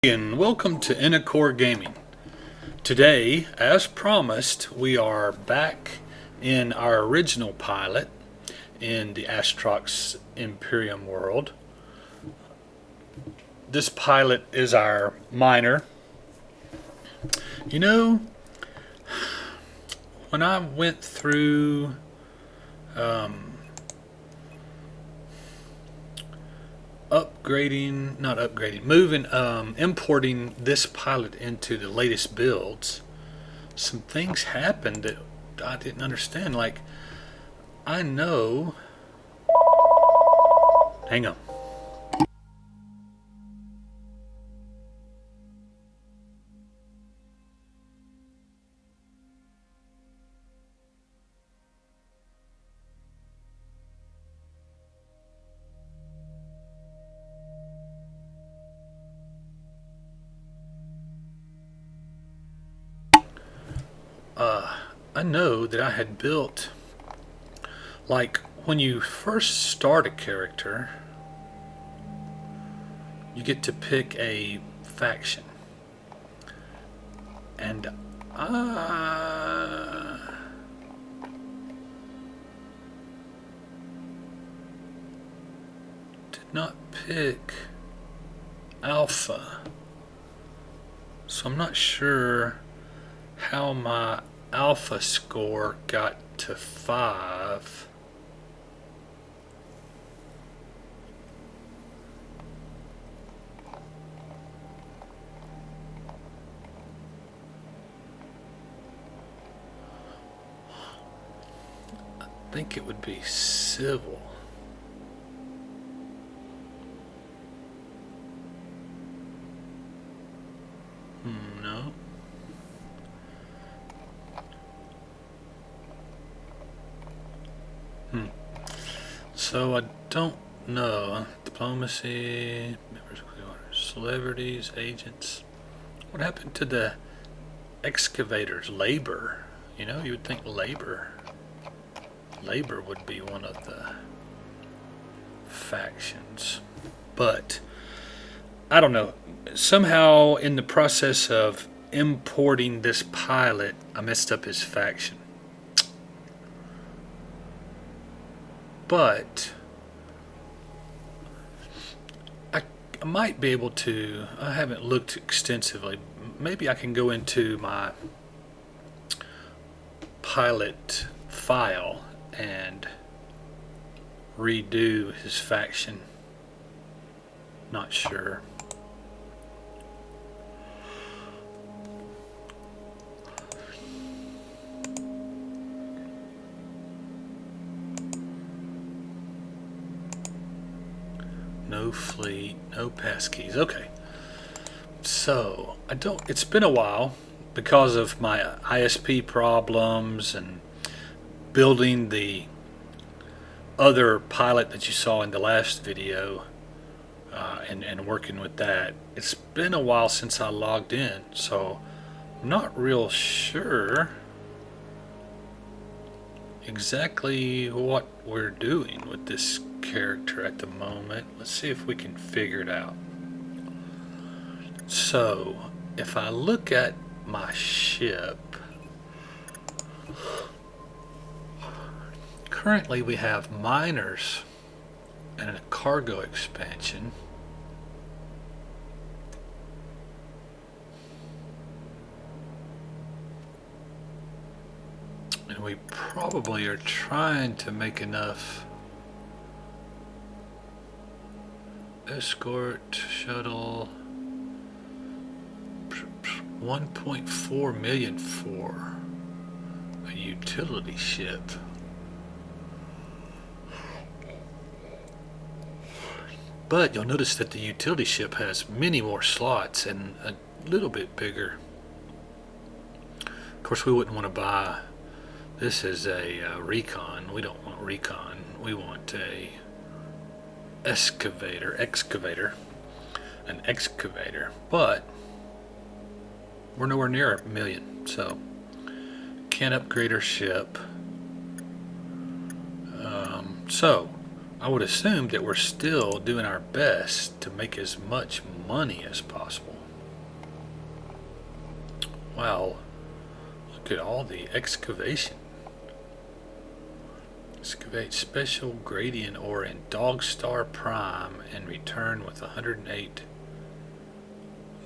And welcome to Core Gaming. Today, as promised, we are back in our original pilot in the Astrox Imperium world. This pilot is our miner. You know, when I went through importing this pilot into the latest builds, some things happened that I didn't understand. Like, I know. Hang on. I know that I had built, like, when you first start a character, you get to pick a faction. And I did not pick Alpha. So I'm not sure how my Alpha score got to 5. I think it would be civil. No. So I don't know. Diplomacy, members of celebrities, agents. What happened to the excavators? Labor. You know, you would think labor would be one of the factions. But I don't know. Somehow in the process of importing this pilot, I messed up his faction. But I might be able to, I haven't looked extensively, maybe I can go into my pilot file and redo his faction. Not sure. No fleet, no passkeys. Okay. So, it's been a while because of my ISP problems and building the other pilot that you saw in the last video and working with that. It's been a while since I logged in, so I'm not real sure exactly what we're doing with this character at the moment. Let's see if we can figure it out. So if I look at my ship, currently we have miners and a cargo expansion. And we probably are trying to make enough escort shuttle. 1.4 million for a utility ship. But you'll notice that the utility ship has many more slots and a little bit bigger. Of course, we wouldn't want to buy. This is a recon. We don't want recon. We want a excavator. An excavator. But we're nowhere near 1 million, so can't upgrade our ship. So I would assume that we're still doing our best to make as much money as possible. Wow, look at all the excavation. Excavate special gradient ore in Dog Star Prime and return with 108.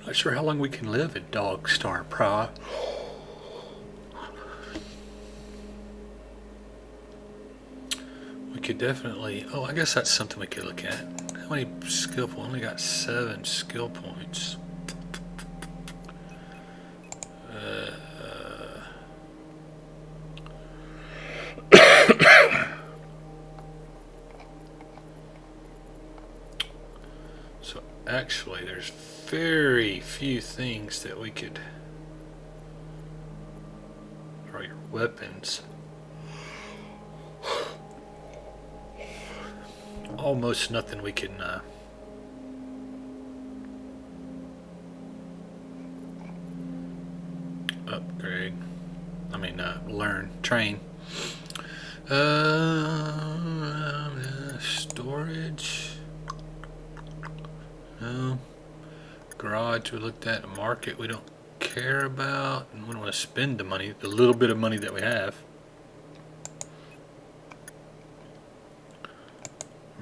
Not sure how long we can live in Dog Star Prime. We could definitely, oh, I guess that's something we could look at. How many skill points? Only got 7 skill points. So actually there's very few things that we could, or your weapons. Almost nothing we can upgrade. I mean, learn, train. Storage. No. Garage we looked at. Market we don't care about, and we don't want to spend the money, the little bit of money that we have.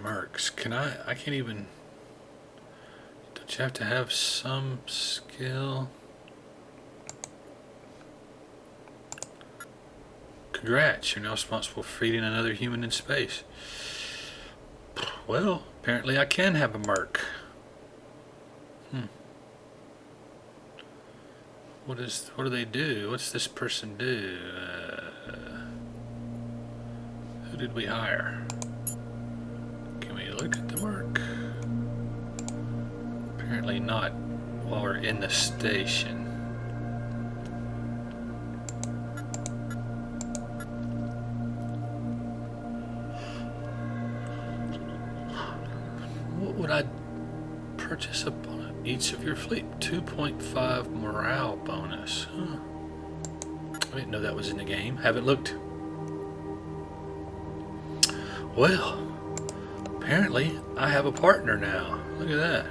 Mercs. Can I can't even. Don't you have to have some skill? Congrats, you're now responsible for feeding another human in space. Well, apparently I can have a merc. What do they do? What's this person do? Who did we hire? Can we look at the merc? Apparently not while we're in the station. What would I purchase upon each of your fleet? 2.5 morale bonus. Huh. I didn't know that was in the game. Haven't looked. Well, apparently I have a partner now. Look at that.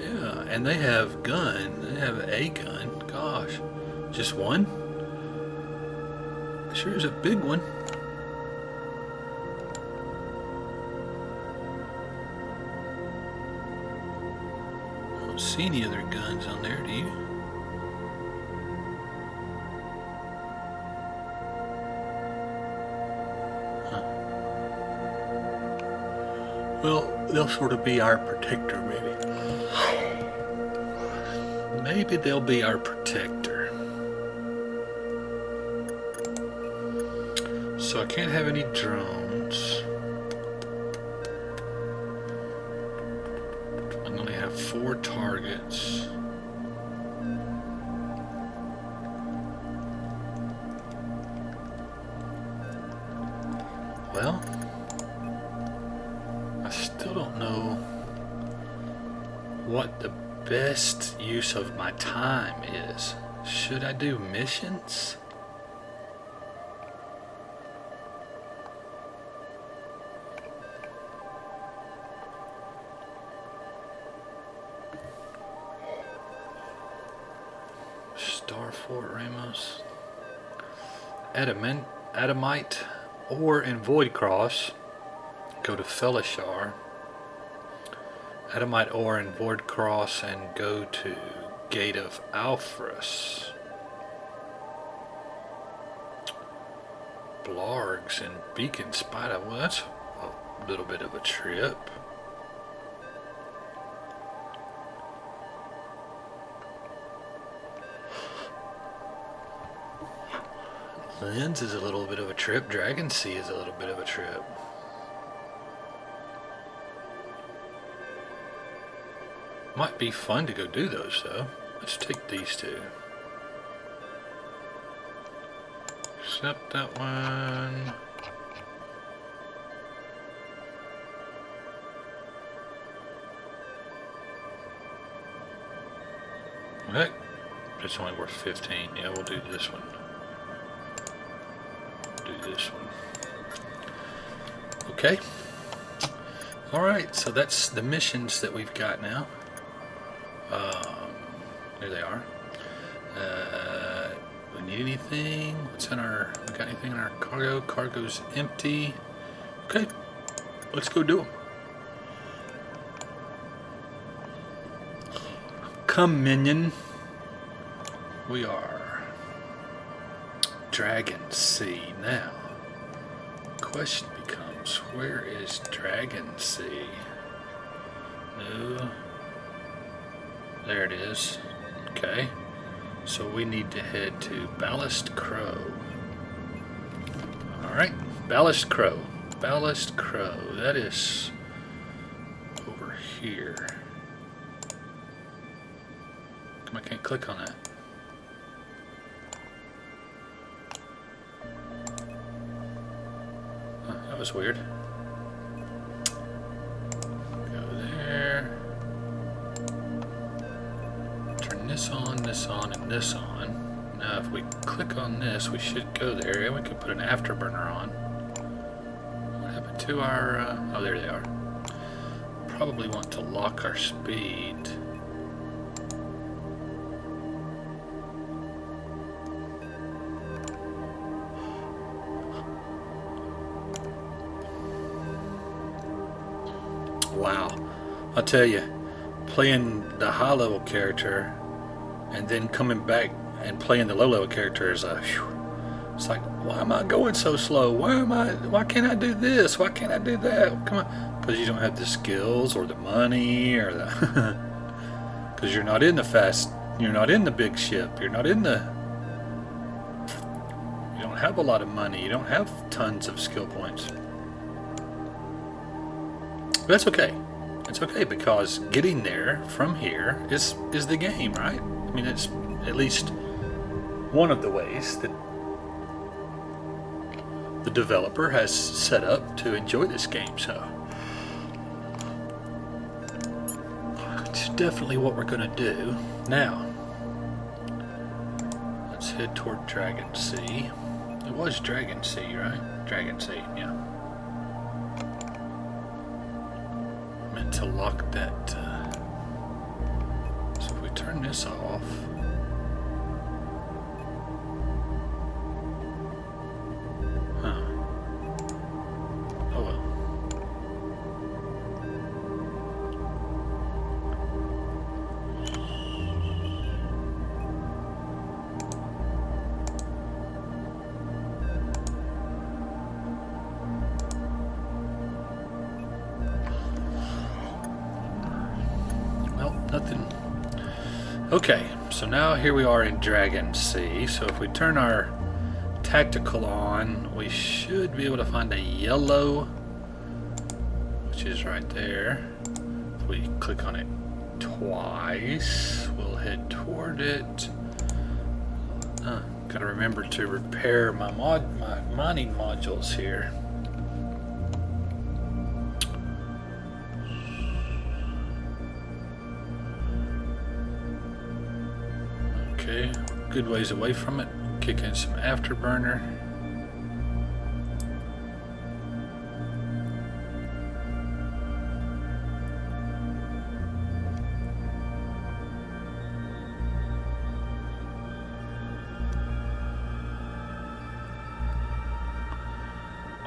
Yeah, and they have gun. They have a gun. Gosh, just one? Sure is a big one. I don't see any other guns on there, do you? Huh. Well, they'll sort of be our protector, maybe. Maybe they'll be our protector. So I can't have any drones. I only have 4 targets. Well, I still don't know what the best use of my time is. Should I do missions? Star Fort Ramos. Adamite ore in Void Cross. Go to Felishar. Adamite ore in Void Cross and go to Gate of Alphras. Blargs and Beacon Spider. Well, that's a little bit of a trip. Lens is a little bit of a trip. Dragon Sea is a little bit of a trip. Might be fun to go do those though. Let's take these 2. Accept that one. Heck, it's only worth 15. Yeah, we'll do this one. Do this one. Okay. Alright, so that's the missions that we've got now. There they are. We need anything? What's in our... We got anything in our cargo? Cargo's empty. Okay, let's go do them. Come, minion. We are Dragon Sea now. Question becomes, where is Dragon Sea? No. There it is. Okay. So we need to head to Ballast Crow. Alright, Ballast Crow. Ballast Crow. That is over here. I can't click on that. Huh, that was weird. Go there. Turn this on, and this on. Now if we click on this, we should go there, and we can put an afterburner on. What happened to our... oh, there they are. Probably want to lock our speed. Wow, I'll tell you, playing the high level character and then coming back and playing the low level character is it's like, why am I going so slow? Why can't I do this? Why can't I do that? Come on, because you don't have the skills or the money or the because you're not in the big ship, you don't have a lot of money, you don't have tons of skill points. But that's okay. It's okay because getting there from here is the game, right? I mean, it's at least one of the ways that the developer has set up to enjoy this game. So it's definitely what we're going to do. Now, let's head toward Dragon Sea. It was Dragon Sea, right? Dragon Sea, yeah. To lock that, so if we turn this off, oh well. Nothing. Okay, so now here we are in Dragon Sea. So if we turn our tactical on, we should be able to find a yellow, which is right there. If we click on it twice, we'll head toward it. Gotta remember to repair my mining modules here. Okay, good ways away from it. Kick in some afterburner.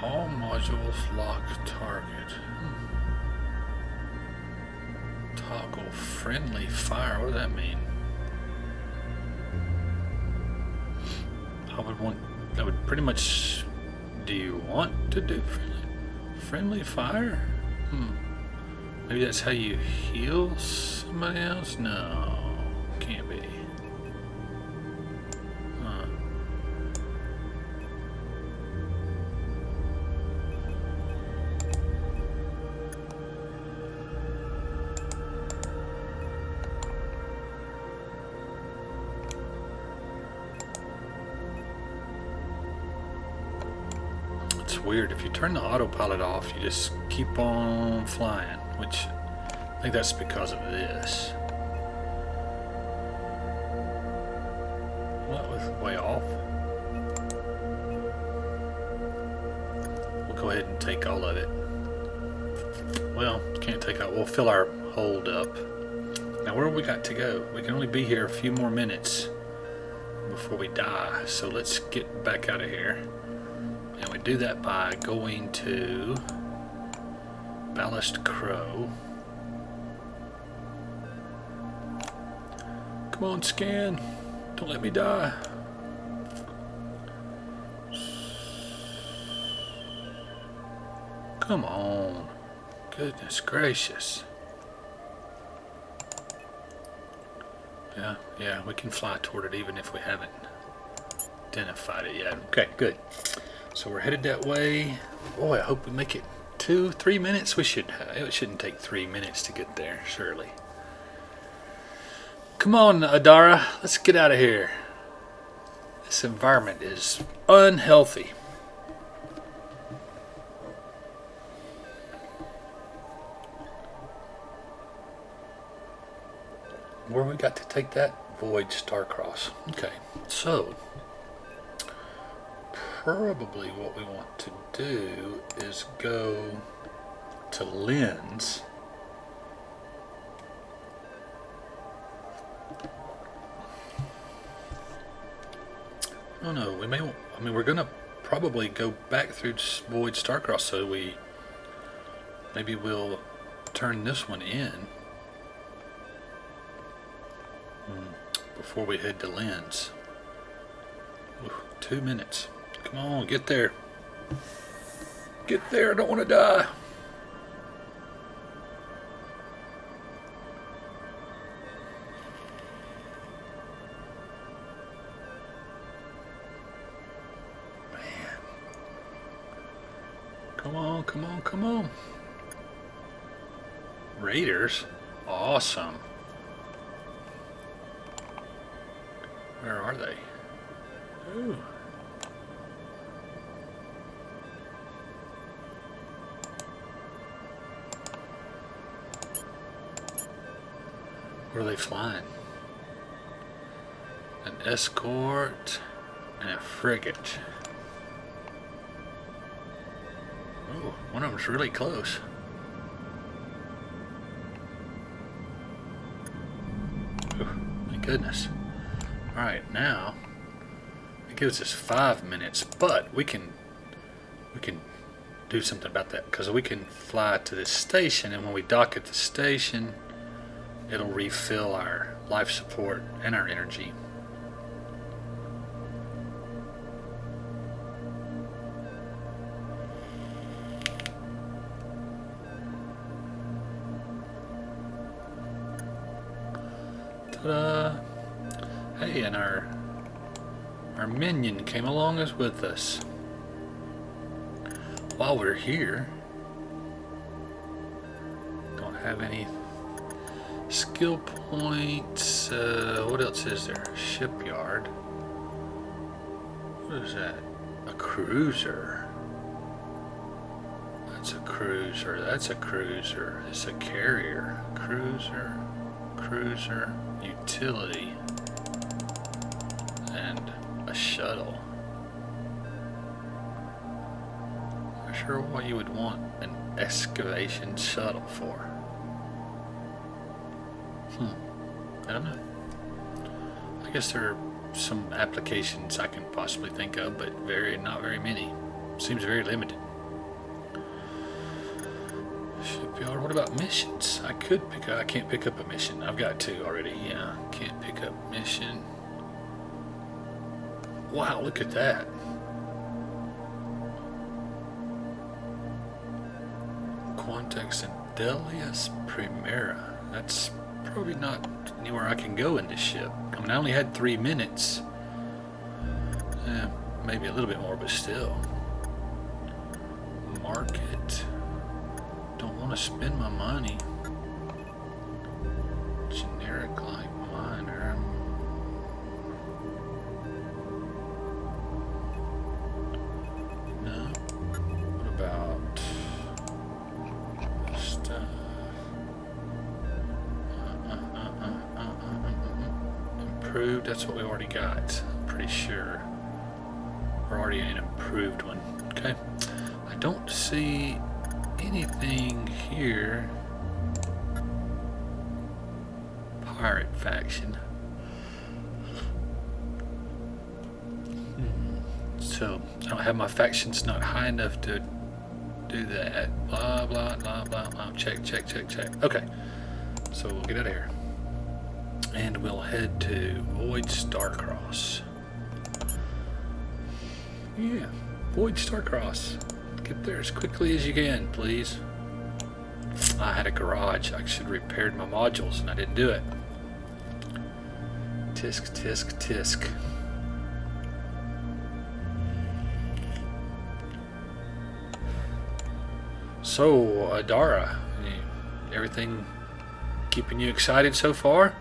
All modules lock target. Toggle friendly fire. What does that mean? That would pretty much. Do you want to do friendly fire? Maybe that's how you heal somebody else? No, can't be. Weird. If you turn the autopilot off, you just keep on flying, which I think that's because of this. That was way off. We'll go ahead and take all of it. Well, can't take out. We'll fill our hold up. Now, where have we got to go? We can only be here a few more minutes. before we die. So let's get back out of here. And we do that by going to Ballast Crow. Come on, scan. Don't let me die. Come on. Goodness gracious. Yeah, we can fly toward it even if we haven't identified it yet. Okay, good. So we're headed that way. Boy, I hope we make it 2-3 minutes. It shouldn't take 3 minutes to get there, surely. Come on, Adara, let's get out of here. This environment is unhealthy. Where we got to take that? Void Starcross. Okay, so probably what we want to do is go to Lens. Oh no, we may. I mean, we're gonna probably go back through Void Starcross, so maybe we'll turn this one in before we head to Lens. Ooh, 2 minutes. Come on, get there. Get there. I don't want to die. Come on, come on, come on. Raiders? Awesome. Where are they? Ooh. Where are they flying? An escort and a frigate. Oh, one of them's really close. Oh, my goodness. Alright, now it gives us 5 minutes, but we can do something about that, because we can fly to this station, and when we dock at the station, it'll refill our life support and our energy. Ta-da! Hey, and our minion came along as with us. While we're here, don't have any skill points. What else is there? Shipyard. What is that? A cruiser. That's a cruiser. That's a cruiser. It's a carrier. Cruiser. Cruiser. Utility. And a shuttle. Not sure what you would want an excavation shuttle for. I don't know. I guess there are some applications I can possibly think of, but not very many. Seems very limited. Shipyard. What about missions? I can't pick up a mission. I've got 2 already. Yeah, can't pick up mission. Wow, look at that. Quantex and Delius Primera. That's probably not anywhere I can go in this ship. I mean, I only had 3 minutes. Maybe a little bit more, but still. Market. Don't want to spend my money. Generic like miner. No. What about stuff? Improved. That's what we already got. I'm pretty sure. We're already in an improved one. Okay. I don't see anything here. Pirate faction. So I don't have my factions not high enough to do that. Blah, blah, blah, blah, blah. Check, check, check, check. Okay. So we'll get out of here. And we'll head to Void Starcross. Yeah, Void Starcross. Get there as quickly as you can, please. I had a garage. I should have repaired my modules, and I didn't do it. Tisk, tisk, tisk. So, Adara, everything keeping you excited so far?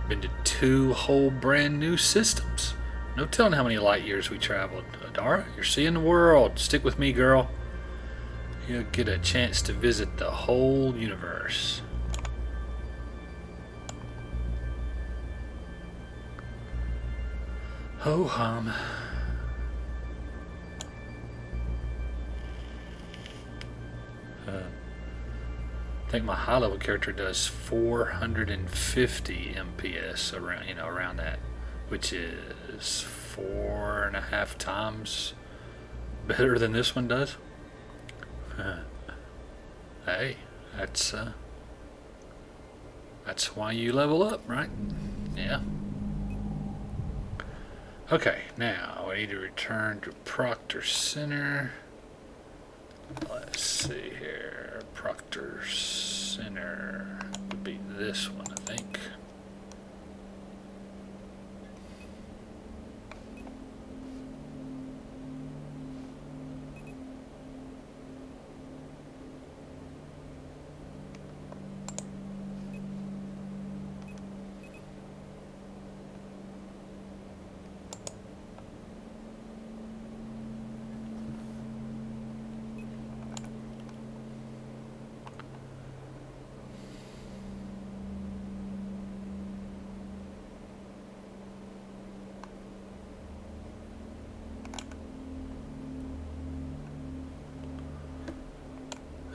Been to 2 whole brand new systems. No telling how many light years we traveled. Adara, you're seeing the world. Stick with me, girl. You'll get a chance to visit the whole universe. Ho hum. I think my high level character does 450 MPS around that, which is 4.5 times better than this one does. Hey, that's why you level up, right? Yeah. Okay, now we need to return to Proctor Center. Let's see here. Proctor Center would be this one, I think.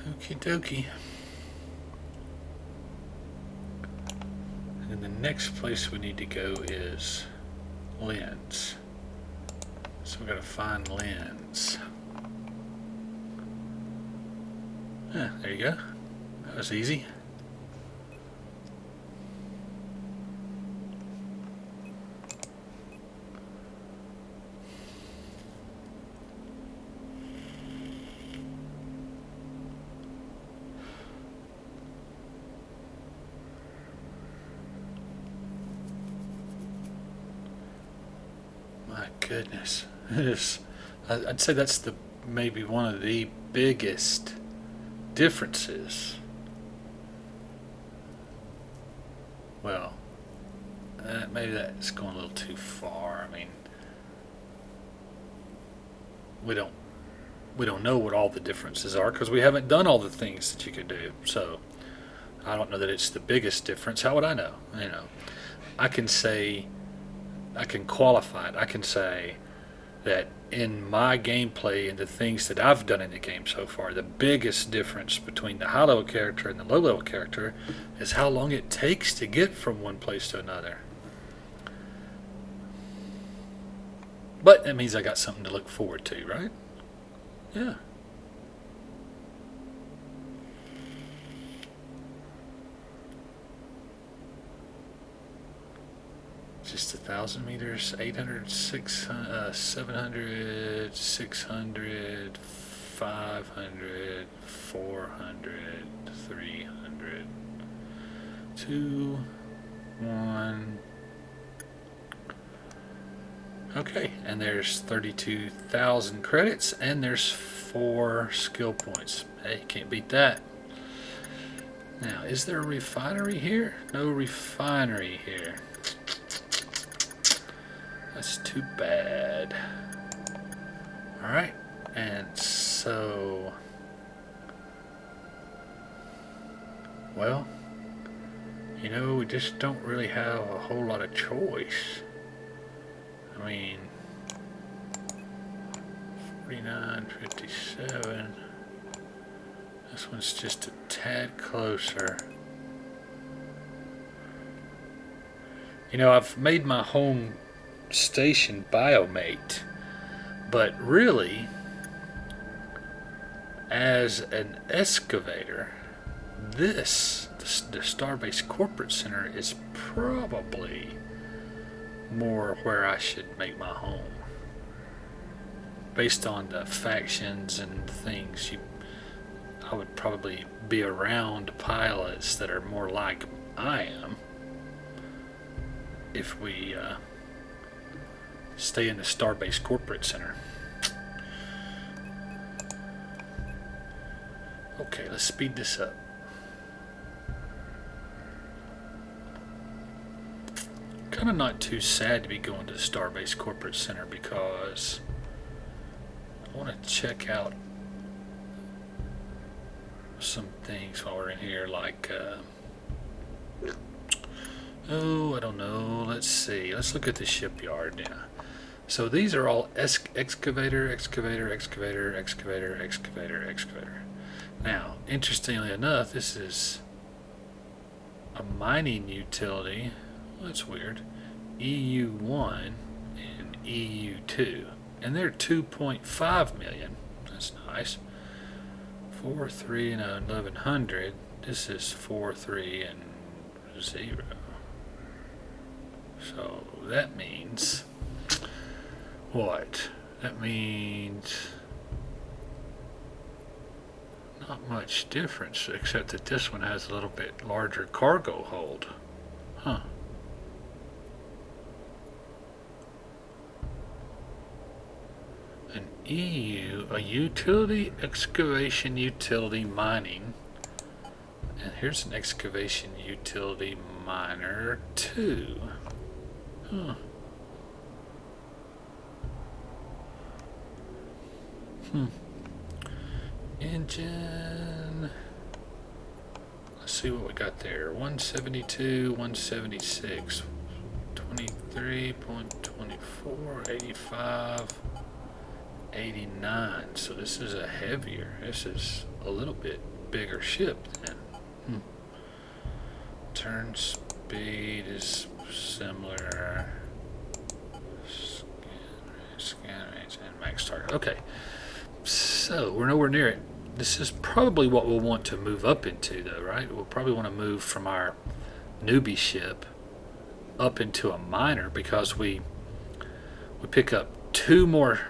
Okie dokie. And the next place we need to go is Lens. So we gotta find Lens. Yeah, there you go. That was easy. Goodness, I'd say that's maybe one of the biggest differences. Well, maybe that's going a little too far. I mean, we don't know what all the differences are because we haven't done all the things that you could do. So I don't know that it's the biggest difference. How would I know? I can say. I can qualify it. I can say that in my gameplay and the things that I've done in the game so far, the biggest difference between the high level character and the low level character is how long it takes to get from one place to another. But that means I got something to look forward to, right? Yeah. Just 1,000 meters, 800, 600, 700, 600, 500, 400, 300, 2, 1. Okay, and there's 32,000 credits, and there's 4 skill points. Hey, can't beat that. Now, is there a refinery here? No refinery here. That's too bad. Alright, and so... Well, we just don't really have a whole lot of choice. I mean... 49.57. This one's just a tad closer. I've made my home station Biomate, But really, as an excavator, this, the Starbase Corporate Center, is probably more where I should make my home. Based on the factions and things, I would probably be around pilots that are more like I am if we stay in the Starbase Corporate Center. Okay, let's speed this up. Kind of not too sad to be going to the Starbase Corporate Center because I want to check out some things while we're in here, like I don't know, let's see, let's look at the shipyard. Yeah, so these are all excavator. Now, interestingly enough, this is a mining utility. Well, that's weird. EU1 and EU2, and they're 2.5 million. That's nice. 4, 3, and 1100. This is 4, 3, and 0. So that means what? That means not much difference, except that this one has a little bit larger cargo hold. Huh. An EU, a utility, excavation utility mining. And here's an excavation utility miner 2. Huh. Engine. Let's see what we got there. 172, 176, 23.24, 85, 89. So this is a heavier. This is a little bit bigger ship then. Turn speed is similar. Scan range and max target. Okay. So we're nowhere near it. This is probably what we'll want to move up into, though, right? We'll probably want to move from our newbie ship up into a miner because we pick up 2 more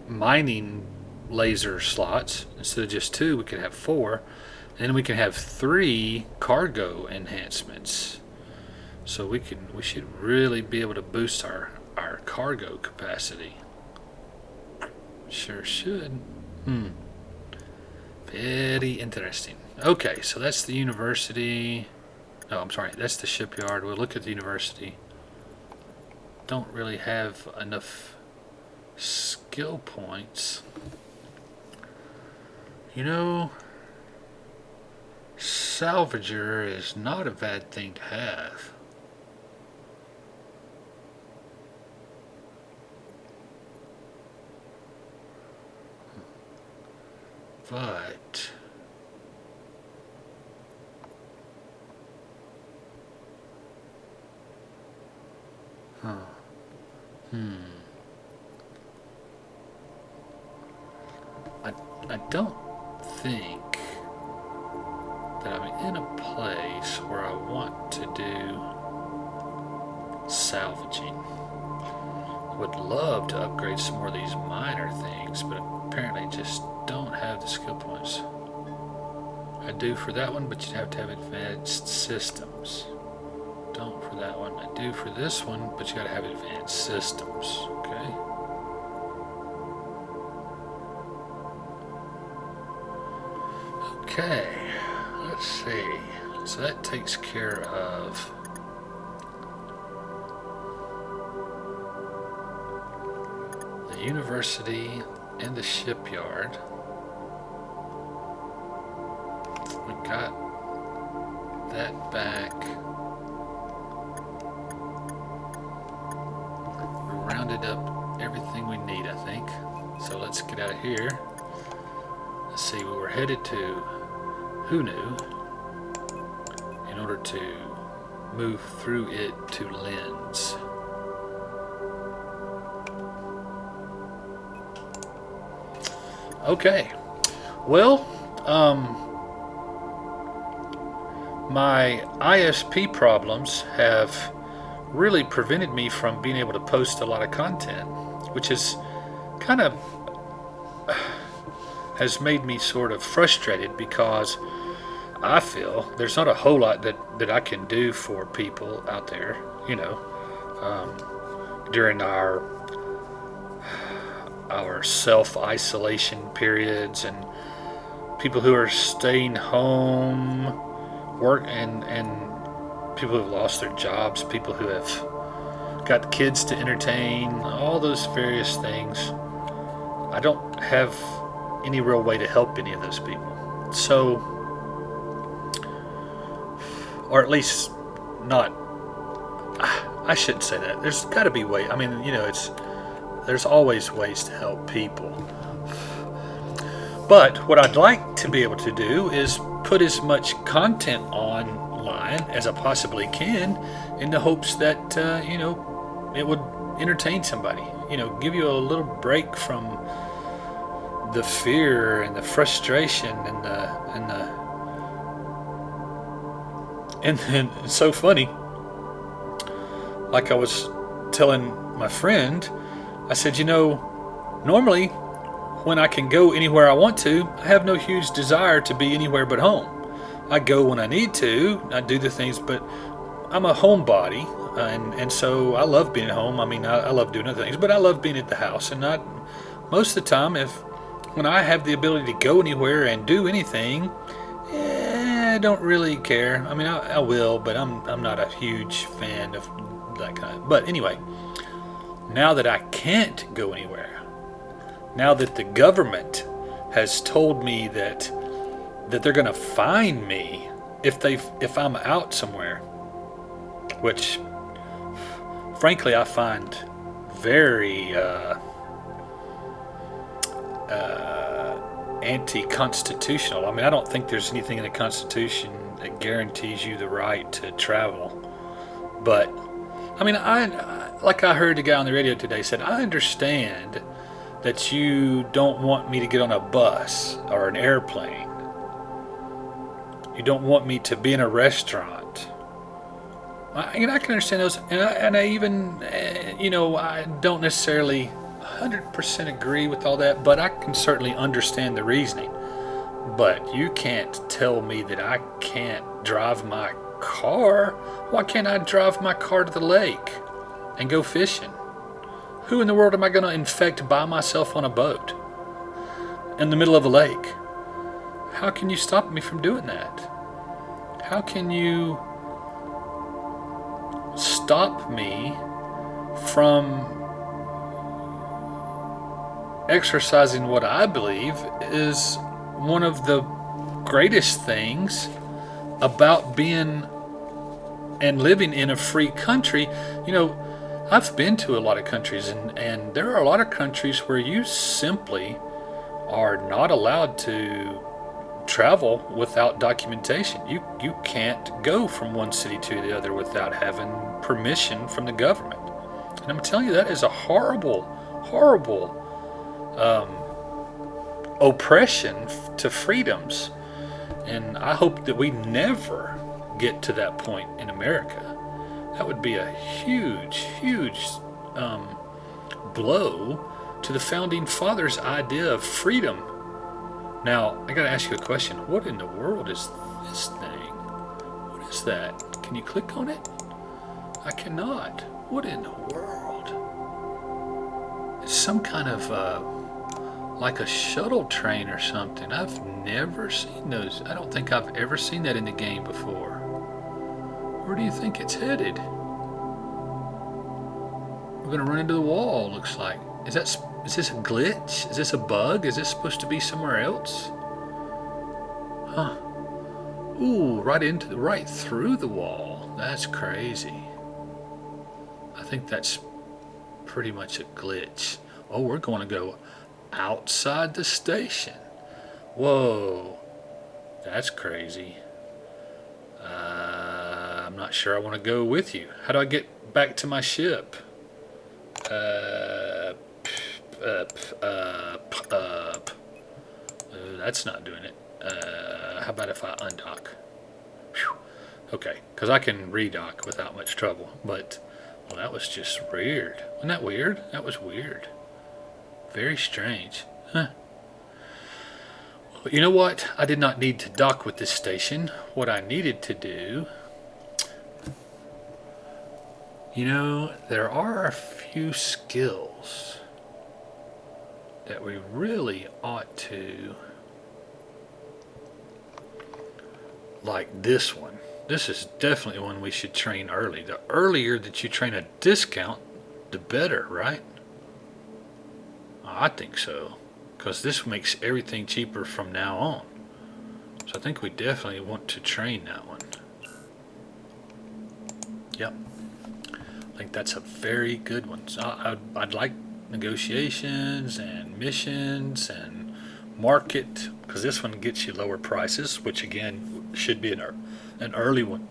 mining laser slots. Instead of just 2, we could have 4, and then we can have 3 cargo enhancements. So we should really be able to boost our cargo capacity. Sure should. Very interesting. Okay, so that's the university. Oh, I'm sorry, that's the shipyard. We'll look at the university. Don't really have enough skill points. You know, salvager is not a bad thing to have. But I don't think that I'm in a place where I want to do salvaging. I would love to upgrade some more of these minor things, but apparently just don't have the skill points. I do for that one, but you'd have to have advanced systems. Don't for that one. I do for this one, but you gotta have advanced systems. Okay. Okay. Let's see. So that takes care of the university and the shipyard. We got that back. We rounded up everything we need, I think. So let's get out of here. Let's see, we were headed to Hunu in order to move through it to Lens. Okay. Well, my ISP problems have really prevented me from being able to post a lot of content, which is kind of has made me sort of frustrated because I feel there's not a whole lot that I can do for people out there, during our self-isolation periods, and people who are staying home, work, and people who have lost their jobs, people who have got kids to entertain, all those various things. I don't have any real way to help any of those people. So, or at least not, I shouldn't say that. There's got to be ways. I mean, there's always ways to help people. But what I'd like to be able to do is put as much content online as I possibly can, in the hopes that it would entertain somebody. Give you a little break from the fear and the frustration and it's so funny. Like I was telling my friend, I said, normally when I can go anywhere I want to, I have no huge desire to be anywhere but home. I go when I need to, I do the things, but I'm a homebody, and so I love being at home. I mean, I love doing other things, but I love being at the house. And most of the time, when I have the ability to go anywhere and do anything, I don't really care. I mean, I will, but I'm not a huge fan of that kind. But anyway, now that I can't go anywhere, now that the government has told me that they're going to fine me if I'm out somewhere, which frankly I find very anti-constitutional. I mean, I don't think there's anything in the Constitution that guarantees you the right to travel. But I mean, like I heard the guy on the radio today said, I understand that you don't want me to get on a bus or an airplane. You don't want me to be in a restaurant. I can understand those, and I even, I don't necessarily 100% agree with all that, but I can certainly understand the reasoning. But you can't tell me that I can't drive my car. Why can't I drive my car to the lake and go fishing? Who in the world am I going to infect by myself on a boat in the middle of a lake? How can you stop me from doing that? How can you stop me from exercising what I believe is one of the greatest things about being and living in a free country? I've been to a lot of countries, and there are a lot of countries where you simply are not allowed to travel without documentation. You can't go from one city to the other without having permission from the government. And I'm telling you, that is a horrible, horrible oppression to freedoms. And I hope that we never get to that point in America. That would be a huge, huge blow to the founding fathers' idea of freedom. Now, I gotta ask you a question. What in the world is this thing? What is that? Can you click on it? I cannot. What in the world? It's some kind of like a shuttle train or something. I've never seen those. I don't think I've ever seen that in the game before. Where do you think it's headed? We're gonna run into the wall, looks like. Is this a glitch? Is this a bug? Is this supposed to be somewhere else? Huh. Ooh, right through the wall. That's crazy. I think that's pretty much a glitch. Oh, we're going to go outside the station. Whoa. That's crazy. I'm not sure I want to go with you. How do I get back to my ship? That's not doing it. How about if I undock? Whew. Okay, because I can redock without much trouble. But, well, that was just weird. Wasn't that weird? That was weird. Very strange. Huh. Well, you know what? I did not need to dock with this station. What I needed to do... You know, there are a few skills that we really ought to... Like this one. This is definitely one we should train early. The earlier that you train a discount, the better, right? I think so. Because this makes everything cheaper from now on. So I think we definitely want to train that one. Yep. I think that's a very good one. So I'd like negotiations and missions and market, because this one gets you lower prices, which again should be an early one.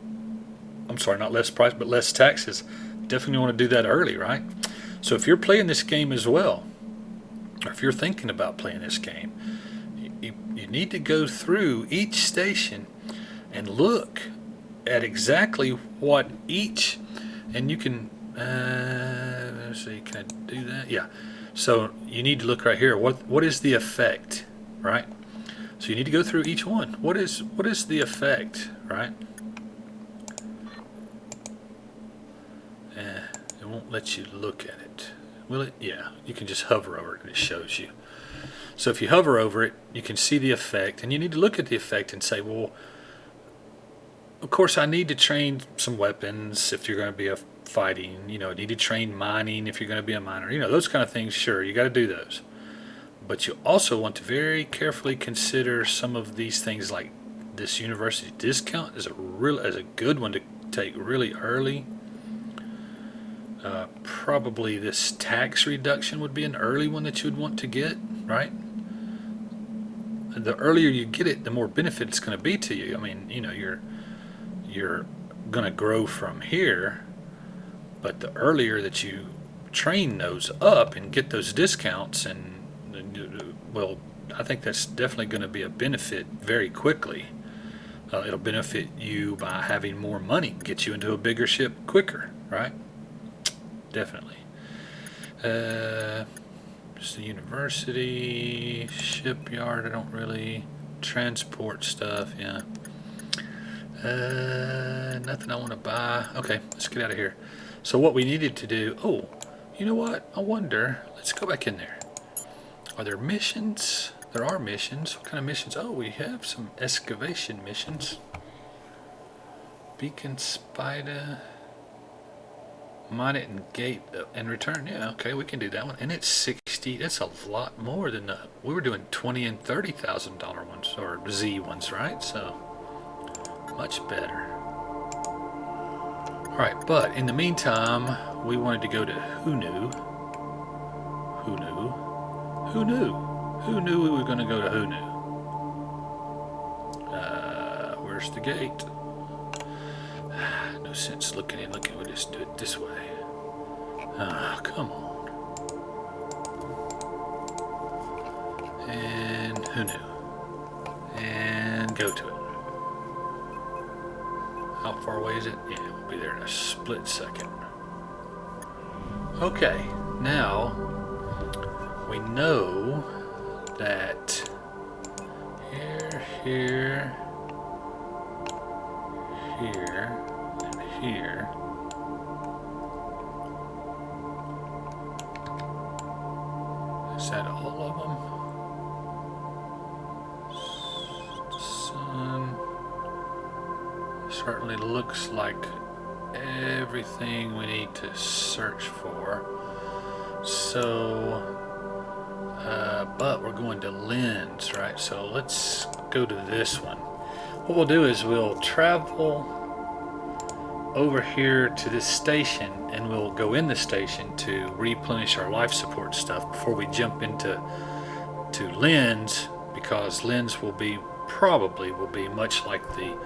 I'm sorry, not less price, but less taxes. Definitely want to do that early, right? So if you're playing this game as well, or if you're thinking about playing this game, you need to go through each station and look at exactly what each, and you can, let's see, can I do that? Yeah. So you need to look right here. What is the effect, right? So you need to go through each one. What is the effect, right? It won't let you look at it. Will it? Yeah. You can just hover over it and it shows you. So if you hover over it, you can see the effect, and you need to look at the effect and say, well, of course I need to train some weapons if you're going to be a fighting. You know, I need to train mining if you're going to be a miner. You know, those kind of things, sure, you got to do those. But you also want to very carefully consider some of these things, like this university discount is a good one to take really early. Probably this tax reduction would be an early one that you would want to get, right? The earlier you get it, the more benefit it's going to be to you. I mean, you know, you're going to grow from here, but the earlier that you train those up and get those discounts, and well, I think that's definitely going to be a benefit very quickly. It'll benefit you by having more money, get you into a bigger ship quicker, right? Definitely. Just the university, shipyard, I don't really, transport stuff, yeah. Nothing I want to buy. Okay, let's get out of here. So what we needed to do, oh, you know what? I wonder, let's go back in there. Are there missions? There are missions. What kind of missions? Oh, we have some excavation missions. Beacon Spider. Mine it and gate and return. Yeah, okay, we can do that one. And it's 60. That's a lot more than we were doing $20,000 and $30,000 ones, or Z ones, right? So much better. All right, but in the meantime, we wanted to go to Who Knew? Who knew? Who knew? Who knew we were going to go to Who Knew? Where's the gate? No sense looking in. We'll just do it this way. Ah, come on. And Who Knew? And go to it. How far away is it? Yeah, we'll be there in a split second. Okay, now we know that here, here, and here is that all of them? Sun certainly looks like everything we need to search for. So but we're going to lens, right? So let's go to this one. What we'll do is we'll travel over here to this station, and we'll go in the station to replenish our life support stuff before we jump into lens, because lens will be much like the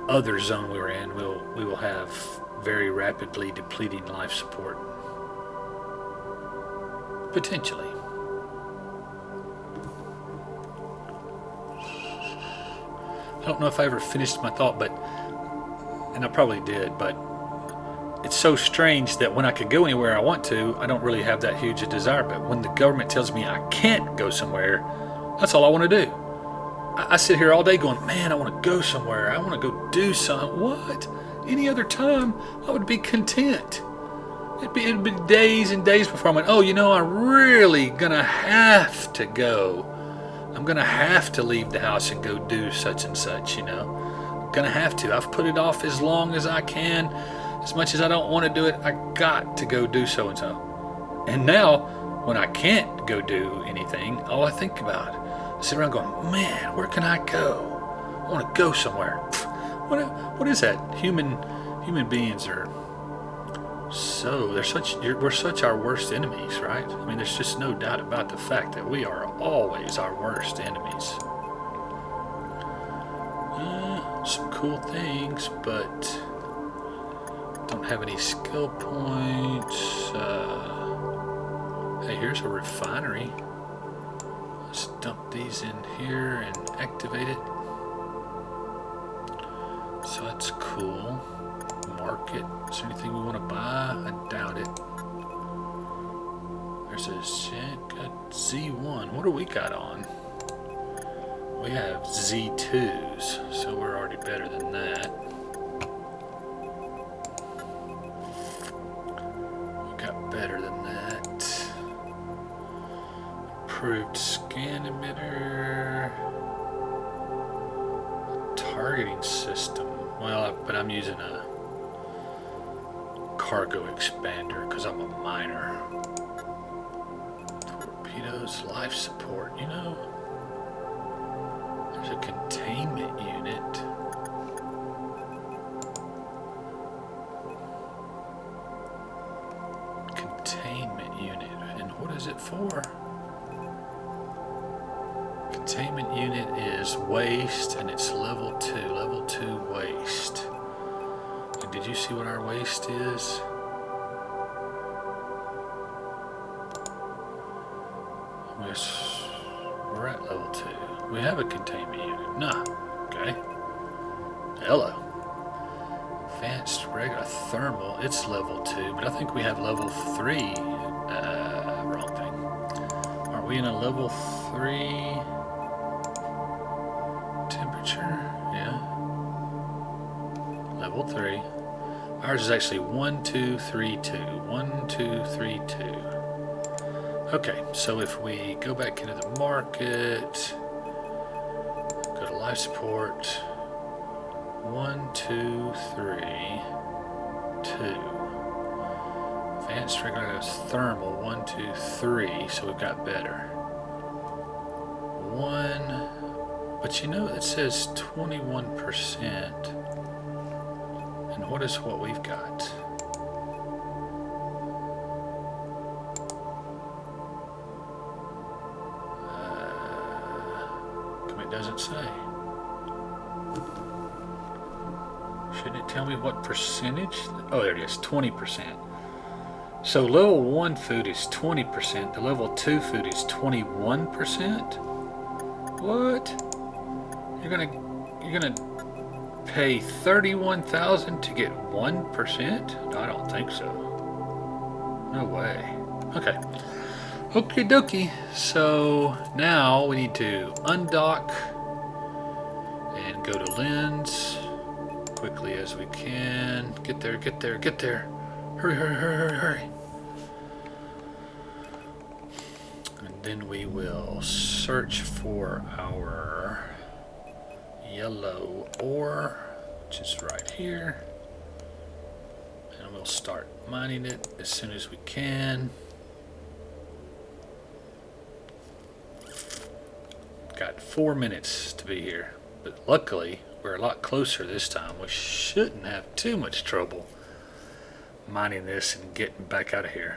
other zone we were in. We will have very rapidly depleting life support, potentially. I don't know if I ever finished my thought, but, and I probably did, but it's so strange that when I could go anywhere I want to, I don't really have that huge a desire. But when the government tells me I can't go somewhere, that's all I want to do. I sit here all day going, man, I want to go somewhere. I want to go do something. What? Any other time, I would be content. It'd be days and days before I went, oh, you know, I'm really going to have to go. I'm going to have to leave the house and go do such and such, you know. I'm going to have to. I've put it off as long as I can. As much as I don't want to do it, I got to go do so and so. And now, when I can't go do anything, all I think about, I sit around going, man, where can I go? I want to go somewhere. What is that? Human beings are we're such our worst enemies, right? I mean, there's just no doubt about the fact that we are always our worst enemies. Some cool things, but don't have any skill points. Hey, here's a refinery. Let's dump these in here and activate it. So that's cool. Market. Is there anything we want to buy? I doubt it. There's a Z1. What do we got on? We have Z2s, so we're already better than that. We got better than that. Improved scan emitter. Targeting system. Well, but I'm using a cargo expander because I'm a miner. Torpedoes, life support, you know. There's a containment unit. Containment unit. And what is it for? Containment unit is waste, and it's level 2. Level 2 waste. And did you see what our waste is? We're at level 2. We have a containment unit. Nah. Okay. Hello. Advanced regular thermal. It's level 2, but I think we have level 3. Wrong thing. Are we in a level 3 temperature? Yeah. Level 3. Ours is actually 1, 2, 3, 2. 1, 2, 3, 2. Okay, so if we go back into the market, go to life support, 1, 2, 3, 2. Advanced regular thermal, 1, 2, 3, so we've got better. 1, but you know it says 21%. And what is what we've got? It doesn't say. Shouldn't it tell me what percentage? Oh, there it is, 20%. So level 1 food is 20%. The level 2 food is 21%. What? You're gonna pay $31,000 to get 1%? No, I don't think so. No way. Okay. Okie dokie. So now we need to undock and go to lens quickly as we can. Get there, get there, get there. Hurry, hurry, hurry, hurry, hurry. And then we will search for our yellow ore, which is right here. And we'll start mining it as soon as we can. Got 4 minutes to be here, but luckily we're a lot closer this time. We shouldn't have too much trouble mining this and getting back out of here.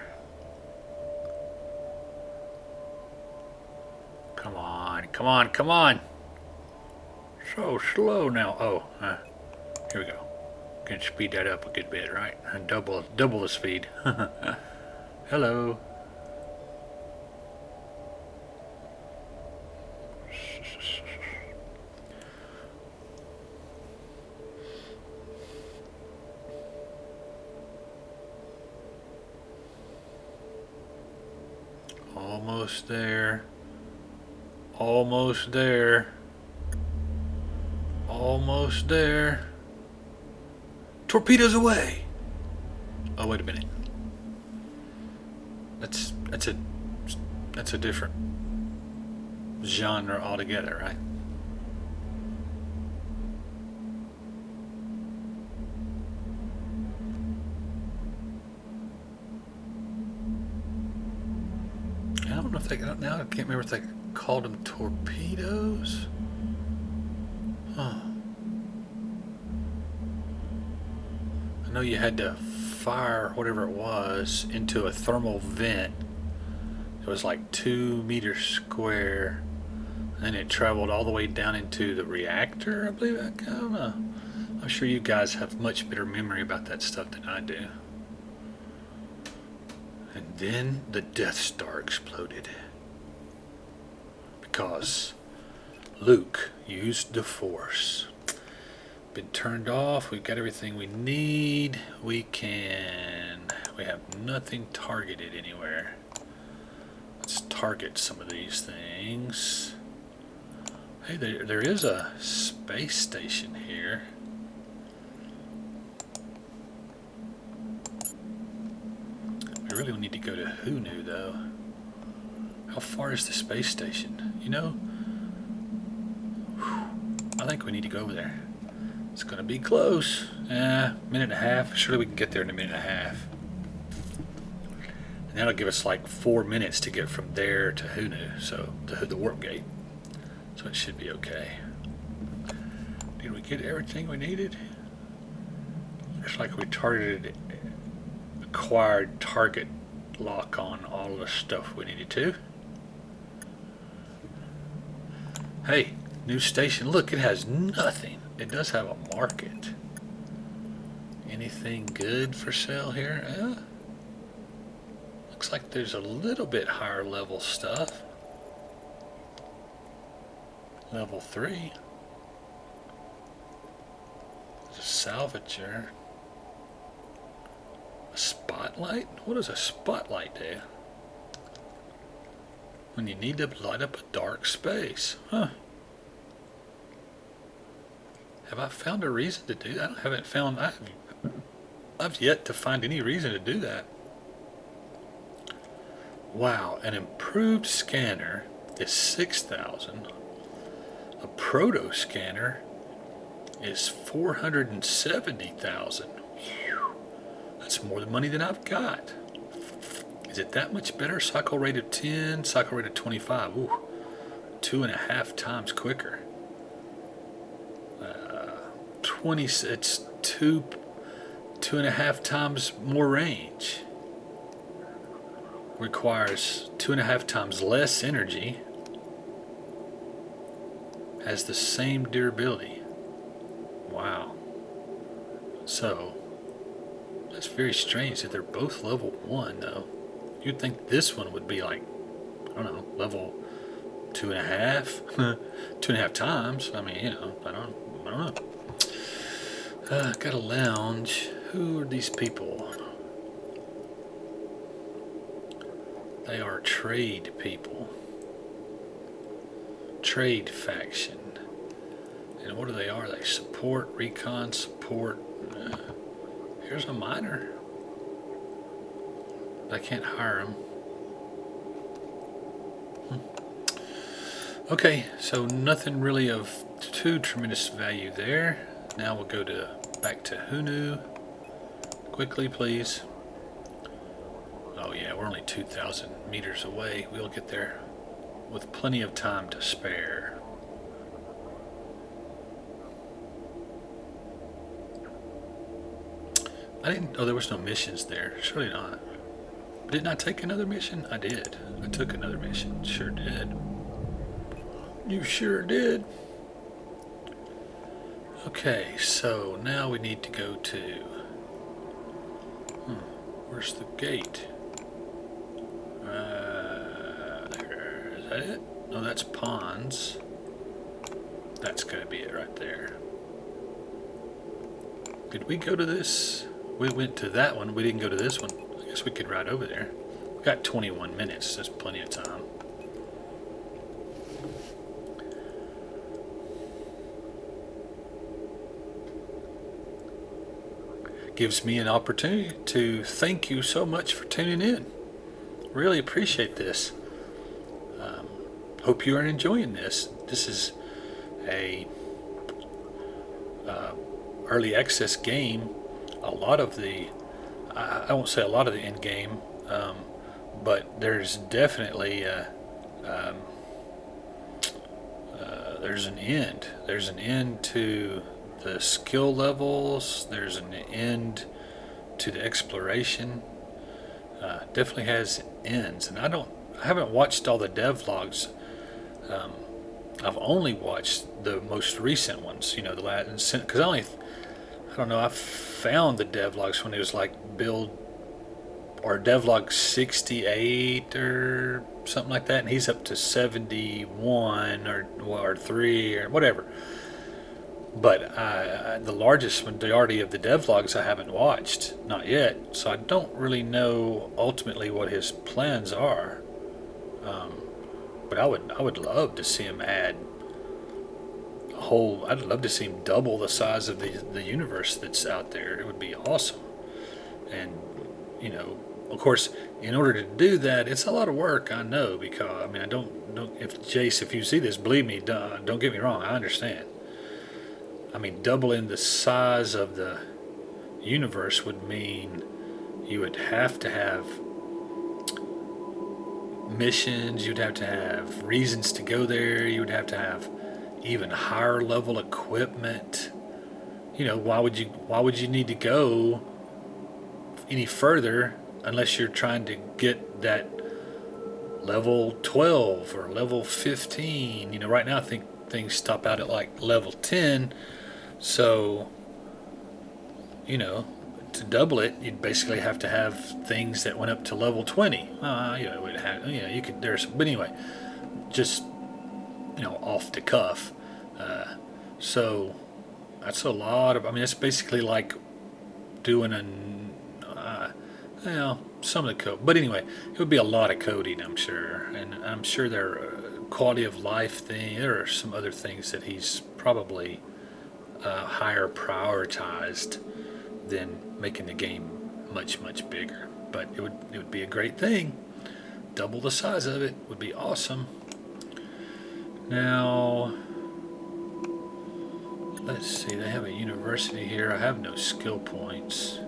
Come on, come on, come on. So slow now. Oh, here we go. Can speed that up a good bit, right? And double the speed. Hello. Almost there. Almost there. Almost there. Torpedoes away! Oh, wait a minute. That's a different genre altogether, right? I don't know if they got now. I can't remember if they called them torpedoes. Huh. I know you had to fire whatever it was into a thermal vent. It was like 2 meters square, and it traveled all the way down into the reactor, I believe. I don't know. I'm sure you guys have much better memory about that stuff than I do. And then the Death Star exploded. Because Luke used the Force. Been turned off. We've got everything we need. We have nothing targeted anywhere. Let's target some of these things. Hey, there is a space station here. We really need to go to Hunu, though. How far is the space station? You know? I think we need to go over there. It's going to be close. Minute and a half. Surely we can get there in a minute and a half. And that'll give us like 4 minutes to get from there to Hunu, so to the warp gate. So it should be okay. Did we get everything we needed? Looks like we acquired target lock on all the stuff we needed to. Hey, new station. Look, it has nothing. It does have a market. Anything good for sale here? Looks like there's a little bit higher level stuff. Level 3. There's a salvager. A spotlight? What does a spotlight do? When you need to light up a dark space. Huh. Have I found a reason to do that? I've yet to find any reason to do that. Wow, an improved scanner is 6,000. A proto scanner is 470,000. That's more money than I've got. Is it that much better? Cycle rate of 10, cycle rate of 25. Ooh, 2.5 times quicker. 20. It's 2.5 times more range. Requires 2.5 times less energy. Has the same durability. Wow. So that's very strange that they're both level 1 though. You'd think this one would be like, I don't know, level 2.5, 2.5 times. I mean, you know, I don't know. Got a lounge. Who are these people? They are trade people. Trade faction. And what do they are? They support, recon, support. Here's a miner. I can't hire him. Okay, so nothing really of too tremendous value there. Now we'll go back to Hunu. Quickly, please. Oh yeah, we're only 2,000 meters away. We'll get there with plenty of time to spare. Oh, there was no missions there. Surely not. Didn't I take another mission? I did. I took another mission. Sure did. You sure did. Okay, so now we need to go to... where's the gate? There. Is that it? No, that's ponds. That's gotta be it right there. Did we go to this? We went to that one. We didn't go to this one. I guess we could ride over there. We've got 21 minutes. That's plenty of time. Gives me an opportunity to thank you so much for tuning in. Really appreciate this. Hope you are enjoying this. This is a early access game. A lot of the, I won't say a lot of the end game, but there's definitely there's an end. There's an end to the skill levels. There's an end to the exploration. Definitely has ends, and I haven't watched all the devlogs. I've only watched the most recent ones. You know, the last, because I don't know. I found the devlogs when it was like build or devlog 68 or something like that, and he's up to 71 or 3 or whatever. But the largest majority of the devlogs I haven't watched, not yet, so I don't really know ultimately what his plans are. But I would love to see him add a whole. I'd love to see him double the size of the universe that's out there. It would be awesome. And you know, of course, in order to do that, it's a lot of work. I know, because I mean, I don't if Jace, if you see this, believe me, don't get me wrong. I understand. I mean, doubling the size of the universe would mean you would have to have missions, you'd have to have reasons to go there, you would have to have even higher level equipment. You know, why would you need to go any further unless you're trying to get that level 12 or level 15? You know, right now I think things stop out at like level 10. So, you know, to double it, you'd basically have to have things that went up to level 20. You know, you could. But anyway, just off the cuff. So that's a lot of. I mean, it's basically like doing some of the code. But anyway, it would be a lot of coding, I'm sure, and I'm sure there are quality of life thing. There are some other things that he's probably higher prioritized than making the game much bigger. But it would be a great thing. Double the size of it would be awesome. Now, let's see. They have a university here. I have no skill points.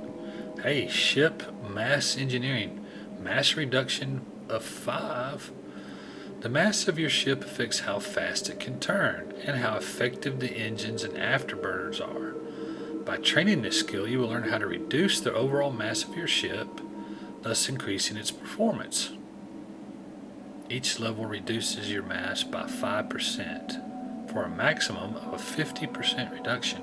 Hey, ship mass engineering, mass reduction of 5. The mass of your ship affects how fast it can turn and how effective the engines and afterburners are. By training this skill, you will learn how to reduce the overall mass of your ship, thus increasing its performance. Each level reduces your mass by 5% for a maximum of a 50% reduction.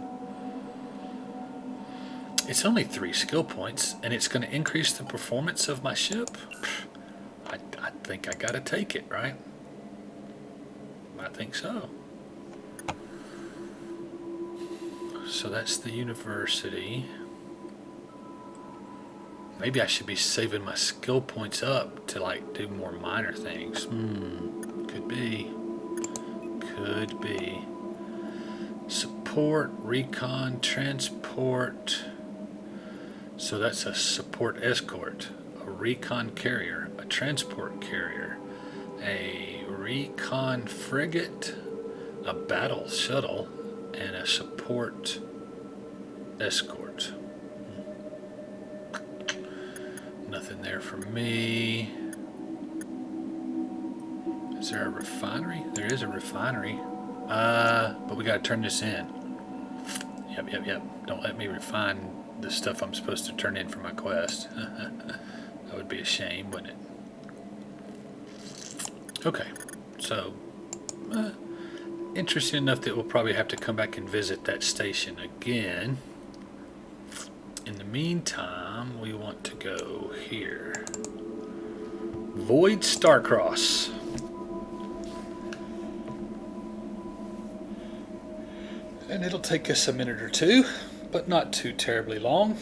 It's only 3 skill points, and it's going to increase the performance of my ship? I think I gotta take it, right? I think so. So that's the university. Maybe I should be saving my skill points up to like do more minor things. Could be. Could be. Support, recon, transport. So that's a support escort, a recon carrier, a transport carrier, a recon frigate, a battle shuttle, and a support escort. Nothing there for me. Is there a refinery? There is a refinery. But we gotta turn this in. Yep. Don't let me refine the stuff I'm supposed to turn in for my quest. That would be a shame, wouldn't it? Okay, so interesting enough that we'll probably have to come back and visit that station again. In the meantime, we want to go here. Void Starcross. And it'll take us a minute or two, but not too terribly long.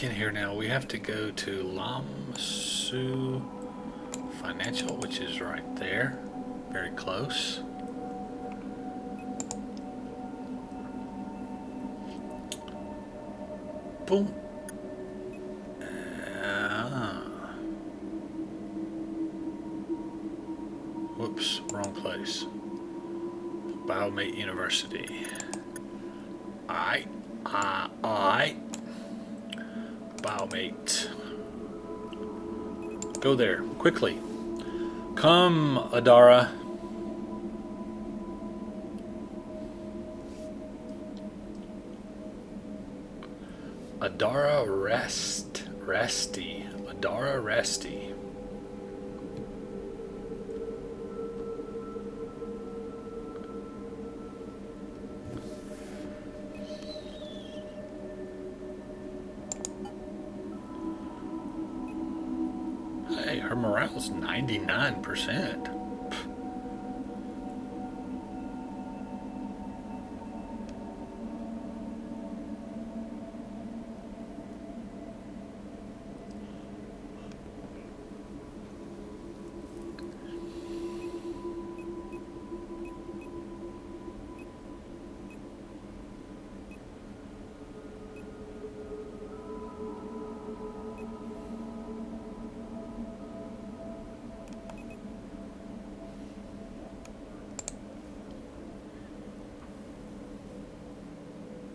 back in here now. We have to go to Lamsu Financial, which is right there. Very close. Boom. Whoops, wrong place. Biomate University. Alright. Biomate. Go there, quickly. Come, Adara. Adara Resti. Adara Resti. Hey, her morale's 99%.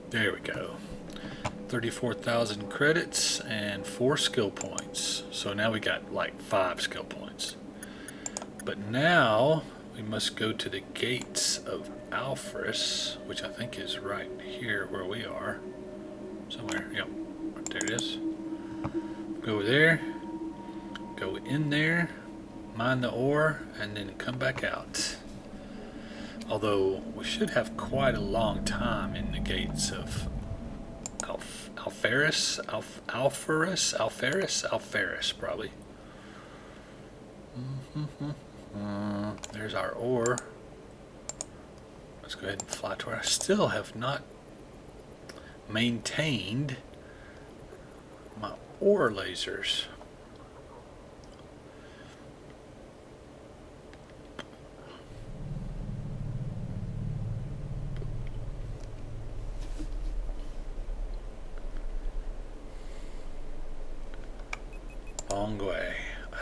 There we go. 34,000 credits and 4 skill points. So now we got like 5 skill points. But now we must go to the gates of Alphris, which I think is right here where we are. Somewhere. Yep. Right there it is. Go over there. Go in there. Mine the ore. And then come back out. Although we should have quite a long time in the gates of Alpharis probably. There's our ore. Let's go ahead and fly to where I still have not maintained my ore lasers.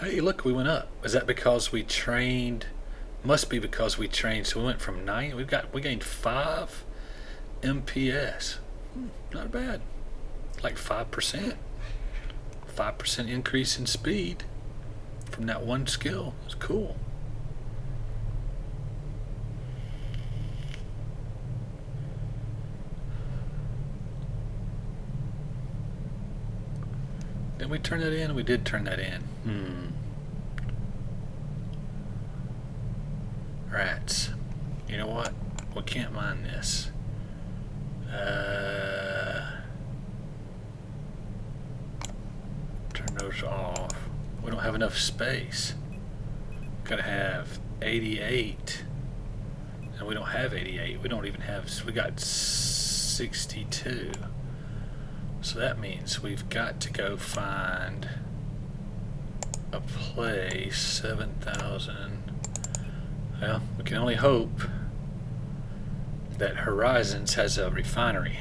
Hey, look, we went up. Is that because we trained? Must be because we trained. So we went from 9. We gained 5 MPS. Not bad. Like 5%. 5% increase in speed from that one skill. It's cool. Did we turn that in? We did turn that in. Rats. You know what? We can't mine this. Turn those off. We don't have enough space. Gotta have 88. And we don't have 88. We don't even have. We got 62. So that means we've got to go find a place. 7,000. Well, we can only hope that Horizons has a refinery.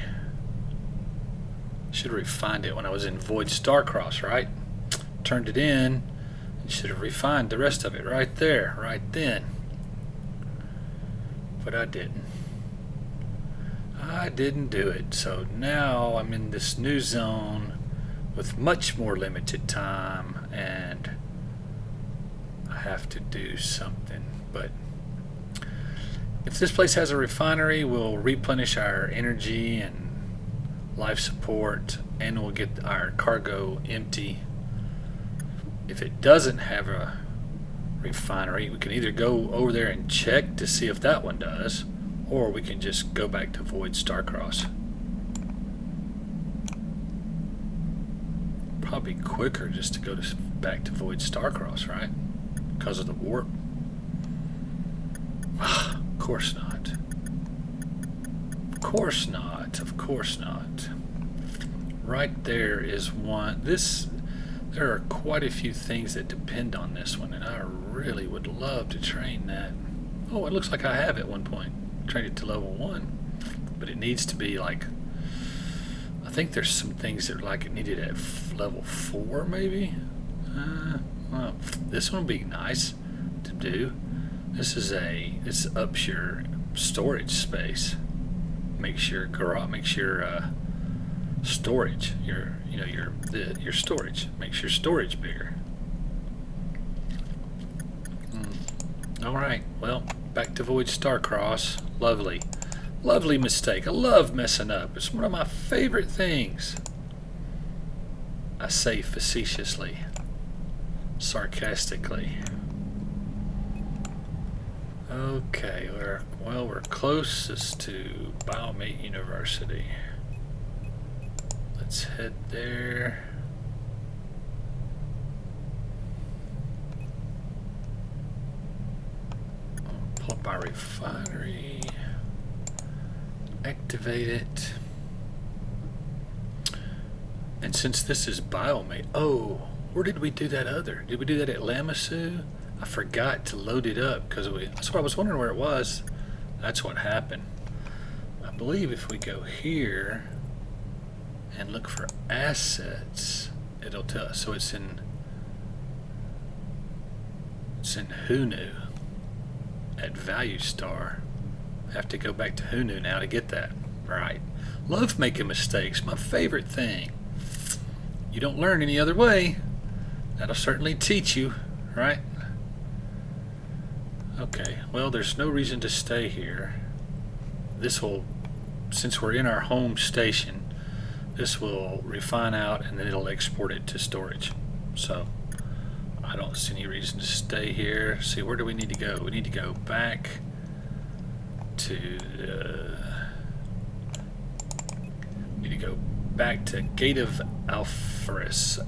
Should have refined it when I was in Void Starcross, right? Turned it in and should have refined the rest of it right there, right then. But I didn't. I didn't do it. So now I'm in this new zone with much more limited time and I have to do something. But if this place has a refinery, we'll replenish our energy and life support and we'll get our cargo empty. If it doesn't have a refinery, we can either go over there and check to see if that one does, or we can just go back to Void Starcross. Probably quicker just to go back to Void Starcross, right? Because of the warp. Of course not. Of course not. Of course not. right there is one. There are quite a few things that depend on this one, and I really would love to train that. Oh, it looks like I have at one point trained it to level 1, but it needs to be like, I think there's some things that are like it needed at level 4 maybe. Well, this one would be nice to do. This ups your storage space. Makes your storage, your storage makes your storage bigger. All right, well, back to Void Starcross. Lovely mistake. I love messing up. It's one of my favorite things. I say facetiously, sarcastically. Okay, we're closest to Biomate University. Let's head there. Pull up our refinery. Activate it. And since this is Biomate, oh, where did we do that other? Did we do that at Lamassu? I forgot to load it up because that's what I was wondering where it was. That's what happened. I believe if we go here and look for assets, it'll tell us. So it's in Hunu at Value Star. I have to go back to Hunu now to get that. Right. Love making mistakes. My favorite thing. You don't learn any other way. That'll certainly teach you, right? Okay, well, there's no reason to stay here. This will, since we're in our home station, this will refine out and then it'll export it to storage. So I don't see any reason to stay here. See, where do we need to go? We need to go back to Gate of Alpharis.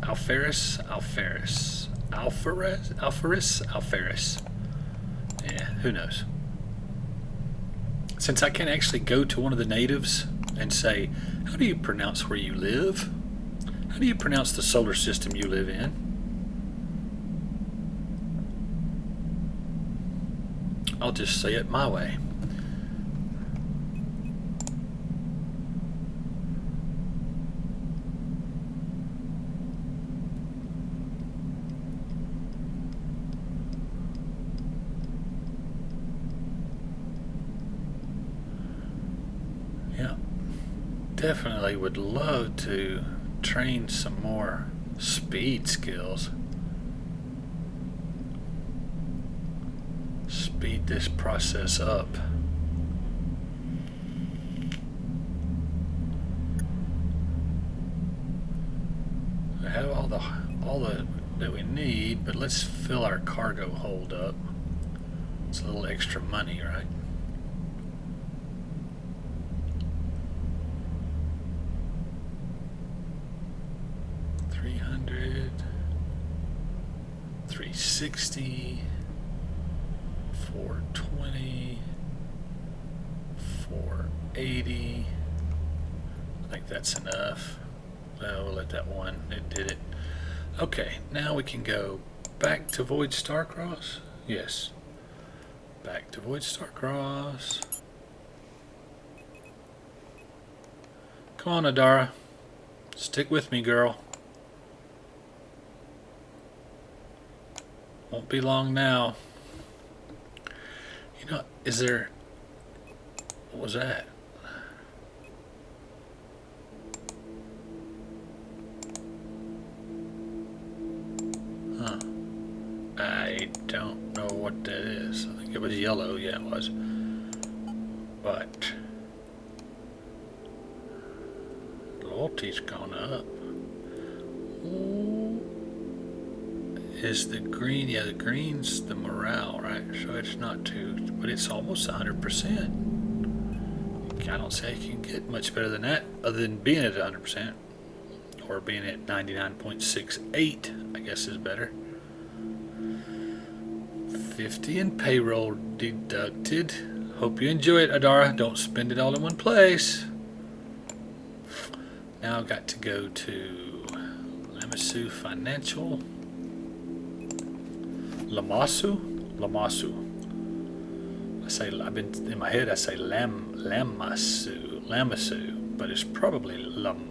Yeah, who knows? Since I can actually go to one of the natives and say, how do you pronounce where you live? How do you pronounce the solar system you live in? I'll just say it my way. Definitely would love to train some more speed skills. Speed this process up. We have all the that we need, but let's fill our cargo hold up. It's a little extra money, right? 360, 420, 480. I think that's enough. Well, we'll let that one. It did it. Okay, now we can go back to Void Starcross. Yes. Back to Void Starcross. Come on, Adara. Stick with me, girl. Won't be long now. You know, is there... What was that? Huh. I don't know what that is. I think it was yellow. Yeah, it was. But... loyalty's gone up. Is the green, yeah, the green's the morale, right? So it's not too, but it's almost 100%. I don't say you can get much better than that, other than being at 100%, or being at 99.68, I guess is better. 50 in payroll deducted. Hope you enjoy it, Adara. Don't spend it all in one place. Now I've got to go to Lamasu Financial. Lamasu? Lamasu. I've been in my head I say Lamasu, but it's probably Lamasu.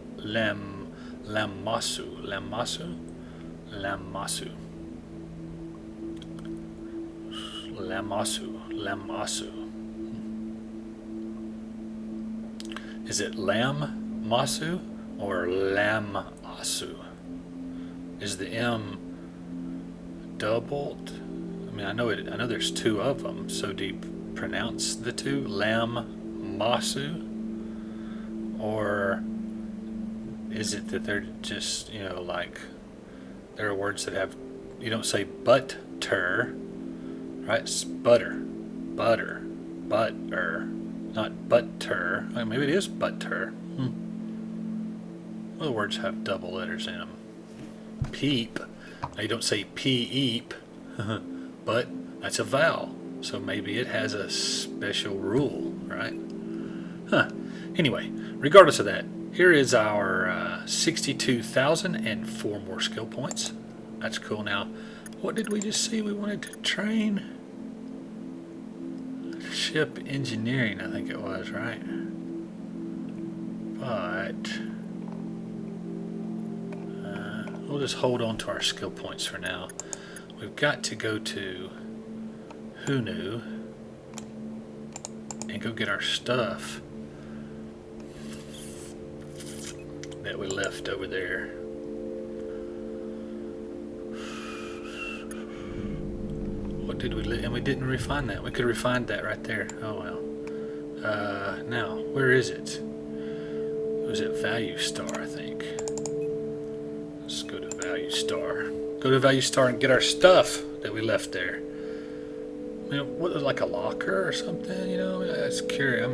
Is it Lam Masu or Lam Asu? Is the M doubled? I mean, I know there's two of them. So do you pronounce the two Lam Masu, or is it that they're just, like there are words that have, you don't say butter, right? It's butter, not butter. Well, maybe it is butter. Well, the words have double letters in them. Peep. Now you don't say peep, but that's a vowel. So maybe it has a special rule, right? Anyway, regardless of that, here is our 62,000 and 4 more skill points. That's cool. Now, what did we just see? We wanted to train ship engineering, I think it was, right? But we'll just hold on to our skill points for now. We've got to go to Hunu and go get our stuff that we left over there. What did we and we didn't refine that. We could have refined that right there. Oh well. Now, where is it? It was at Value Star, I think. Let's go to Value Star. Go to Value Star and get our stuff that we left there. What was like a locker or something? That's curious.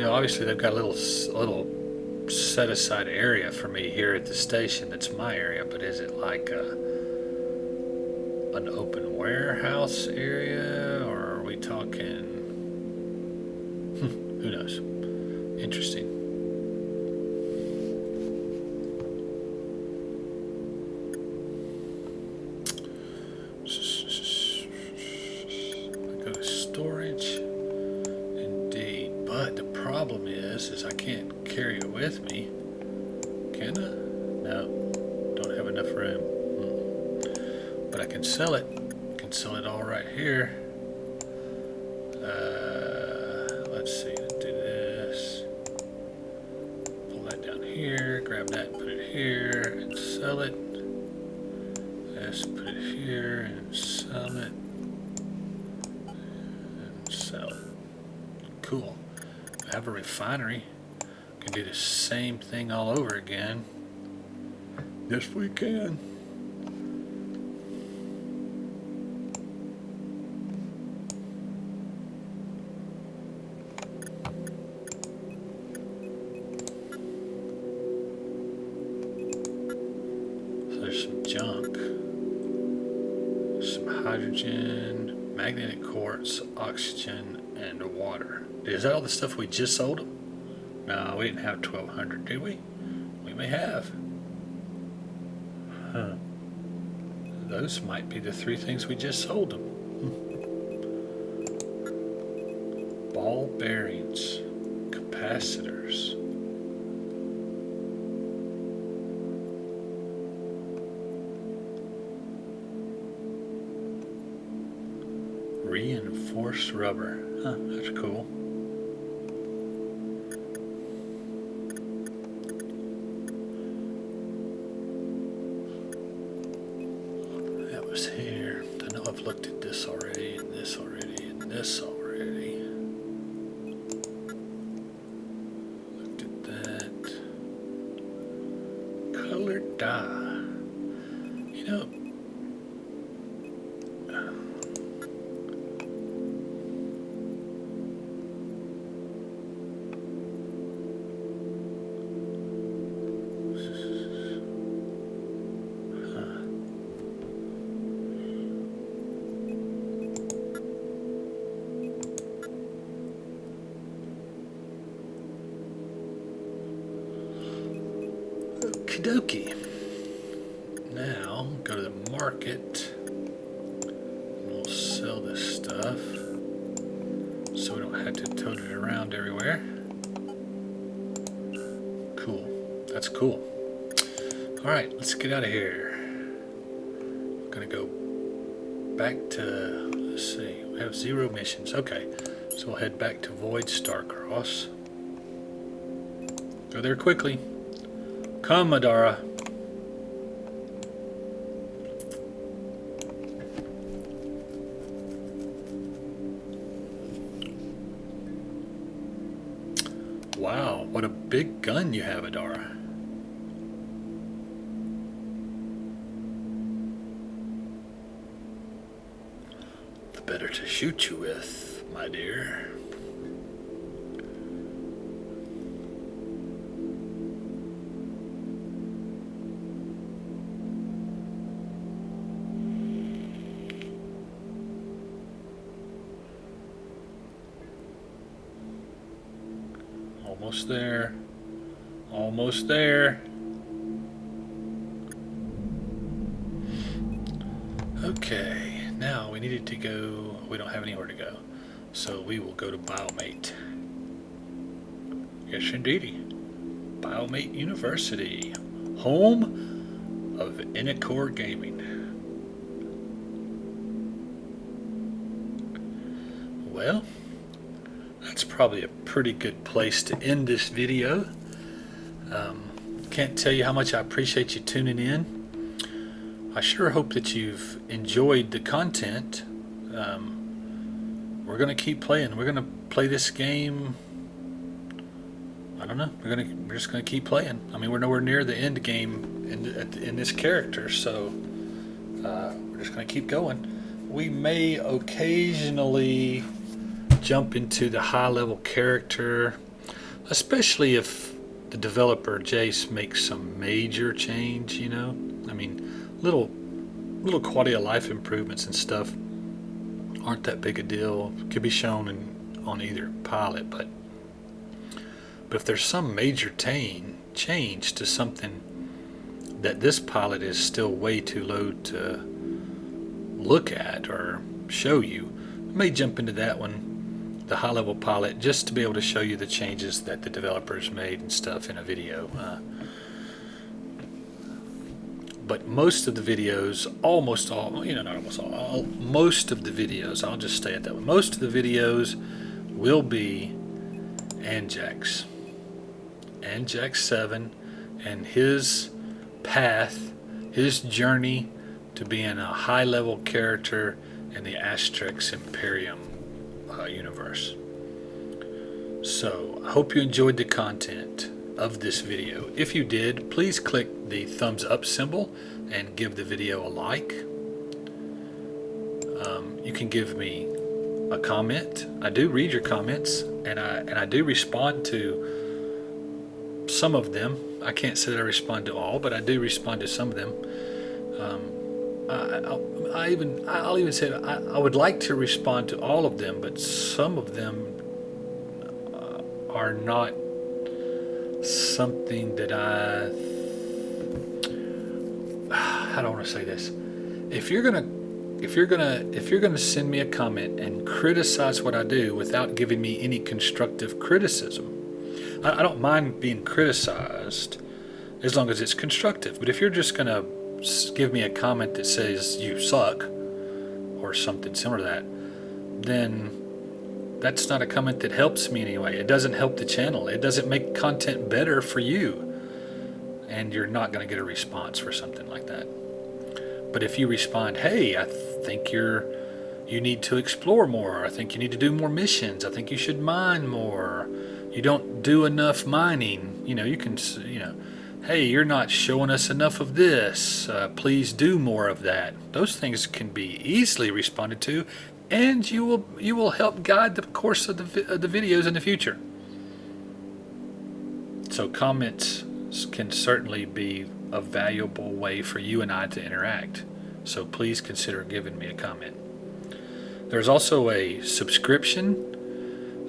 Obviously they've got a little set aside area for me here at the station. That's my area, but is it like an open warehouse area, or are we talking? Who knows? Interesting. Storage, indeed, but the problem is I can't carry it with me. Can I? No, don't have enough room. But I can sell it. I can sell it all right here. Let's see. Let's do this. Pull that down here. Grab that. Put it here and sell it. Let's put it here and sell it. Cool. We have a refinery. We can do the same thing all over again. Yes, we can. So there's some junk. Some hydrogen, magnetic quartz, oxygen, and water. Is that all the stuff we just sold them? No, we didn't have 1,200, did we? We may have. Huh. Those might be the 3 things we just sold them. Ball bearings, capacitors. Reinforced rubber. Huh, that's cool. That was here. I know I've looked at this already, and this already, and this already. Looked at that. Colored dye. Okie dokie. Now, go to the market. We'll sell this stuff so we don't have to tote it around everywhere. Cool. That's cool. Alright, let's get out of here. I'm gonna go back to, let's see, we have 0 missions. Okay, so we'll head back to Void Starcross. Go there quickly. Come, Madara. Wow, what a big gun you have, Adara. The better to shoot you with, my dear. Almost there. Almost there. Okay, now we needed to go. We don't have anywhere to go. So we will go to Biomate. Yes, indeedy. Biomate University. Home of Inicore Gaming. Well, that's probably a pretty good place to end this video. Can't tell you how much I appreciate you tuning in. I sure hope that you've enjoyed the content. We're going to keep playing. We're going to play this game. I don't know. We're just going to keep playing. I mean, we're nowhere near the end game in this character, so we're just going to keep going. We may occasionally jump into the high-level character, especially if the developer Jace makes some major change, you know. I mean, little quality of life improvements and stuff aren't that big a deal. Could be shown on either pilot, but if there's some major change to something that this pilot is still way too low to look at or show you, I may jump into that one, the high-level pilot, just to be able to show you the changes that the developers made and stuff in a video. But most of the videos, almost all, you know, not almost all, most of the videos, I'll just stay at that one. Most of the videos will be Anjax 7 and his path, his journey to being a high-level character in the Astrox Imperium universe. So I hope you enjoyed the content of this video. If you did, please click the thumbs up symbol and give the video a like. You can give me a comment. I do read your comments, and I do respond to some of them. I can't say that I respond to all, but I do respond to some of them. I'll even say that I would like to respond to all of them, but some of them are not something that how do I want to say this? If you're gonna send me a comment and criticize what I do without giving me any constructive criticism, I don't mind being criticized as long as it's constructive. But if you're just gonna give me a comment that says you suck or something similar to that, then that's not a comment that helps me anyway. It doesn't help the channel. It doesn't make content better for you, and you're not going to get a response for something like that. But if you respond, hey, I think you need to explore more, I think you need to do more missions, I think you should mine more, you don't do enough mining, you know, you can, you know, hey, you're not showing us enough of this, please do more of that. Those things can be easily responded to, and you will help guide the course of the videos in the future. So comments can certainly be a valuable way for you and I to interact. So please consider giving me a comment. There's also a subscription.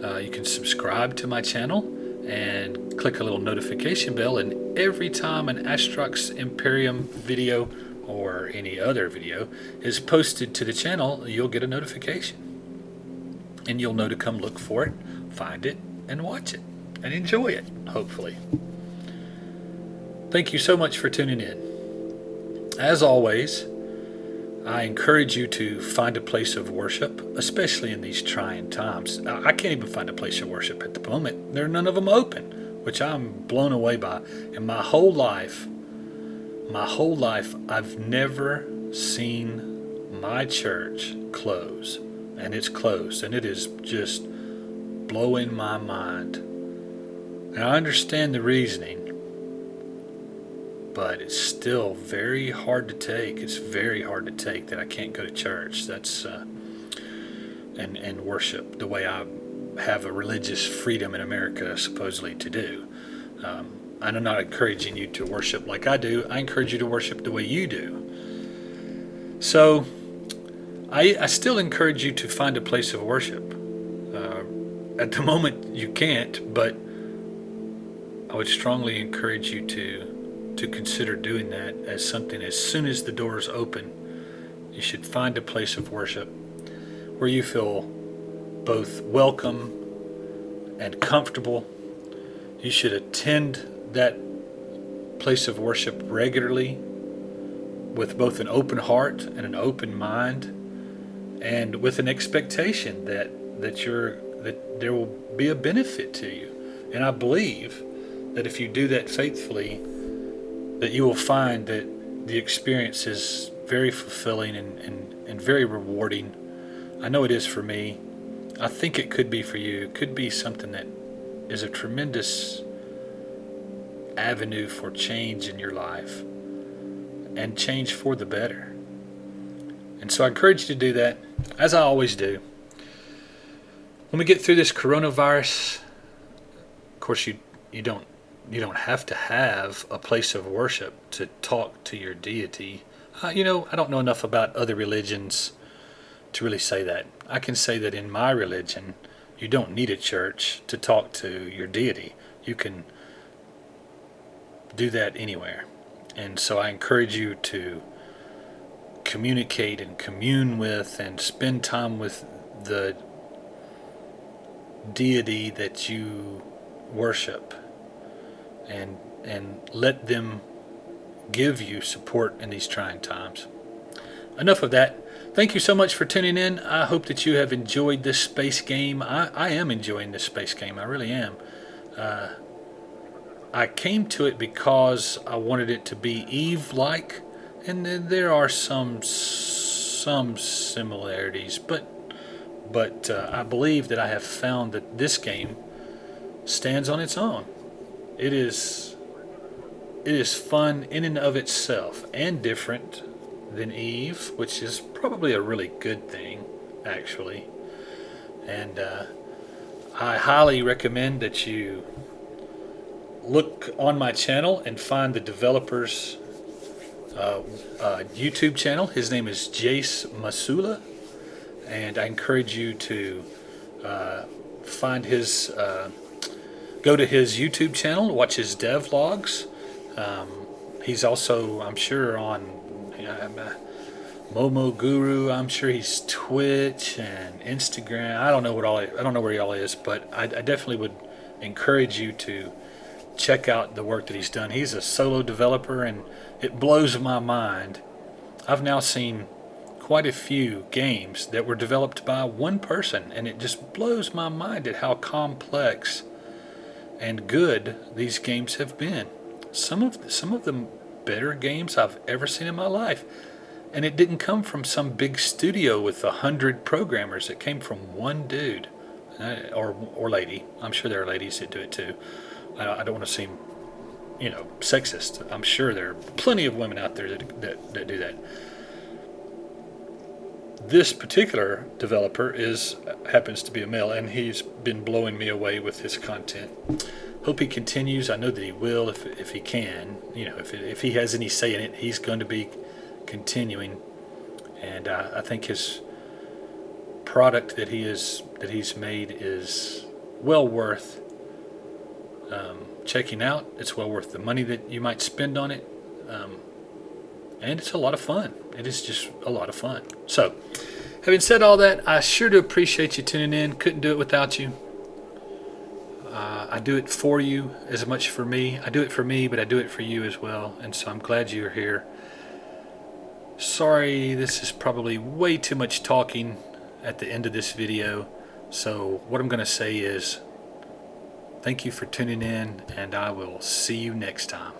You can subscribe to my channel and click a little notification bell, and every time an Astrox Imperium video or any other video is posted to the channel, you'll get a notification. And you'll know to come look for it, find it, and watch it, and enjoy it, hopefully. Thank you so much for tuning in. As always, I encourage you to find a place of worship, especially in these trying times. I can't even find a place of worship at the moment. There are none of them open, which I'm blown away by. In my whole life, I've never seen my church close. And it's closed, and it is just blowing my mind. And I understand the reasoning, but it's still very hard to take. It's very hard to take that I can't go to church. That's and worship the way I have a religious freedom in America supposedly to do. I'm not encouraging you to worship like I do. I encourage you to worship the way you do. So I still encourage you to find a place of worship. At the moment you can't, but I would strongly encourage you to consider doing that as something. As soon as the doors open, you should find a place of worship where you feel both welcome and comfortable. You should attend that place of worship regularly with both an open heart and an open mind, and with an expectation that there will be a benefit to you. And I believe that if you do that faithfully, that you will find that the experience is very fulfilling and very rewarding. I know it is for me. I think it could be for you. It could be something that is a tremendous avenue for change in your life, and change for the better. And so I encourage you to do that, as I always do. When we get through this coronavirus, of course you don't have to have a place of worship to talk to your deity. I don't know enough about other religions to really say that. I can say that in my religion, you don't need a church to talk to your deity. You can do that anywhere. And so I encourage you to communicate and commune with and spend time with the deity that you worship, and let them give you support in these trying times. Enough of that. Thank you so much for tuning in. I hope that you have enjoyed this space game. I am enjoying this space game. I really am. I came to it because I wanted it to be Eve-like, and there are some similarities, but I believe that I have found that this game stands on its own. It is fun in and of itself, and different than Eve, which is probably a really good thing, actually. And I highly recommend that you look on my channel and find the developer's YouTube channel. His name is Jace Masula, and I encourage you to find his go to his YouTube channel, watch his devlogs. He's also, I'm sure, on Momo Guru. I'm sure he's Twitch and Instagram. I don't know where he all is, but I definitely would encourage you to check out the work that he's done. He's a solo developer, and it blows my mind. I've now seen quite a few games that were developed by one person, and it just blows my mind at how complex and good these games have been. Some of the better games I've ever seen in my life, and it didn't come from some big studio with 100 programmers. It came from one dude or lady. I'm sure there are ladies that do it too. I don't want to seem, sexist. I'm sure there are plenty of women out there that do that. This particular developer happens to be a male, and he's been blowing me away with his content. Hope he continues. I know that he will if he can. If he has any say in it, he's going to be continuing. And I think his product that he's made is well worth checking out. It's well worth the money that you might spend on it. And it's a lot of fun. It is just a lot of fun. So, having said all that, I sure do appreciate you tuning in. Couldn't do it without you. I do it for you as much for me. I do it for me, but I do it for you as well. And so I'm glad you're here. Sorry, this is probably way too much talking at the end of this video. So what I'm going to say is thank you for tuning in, and I will see you next time.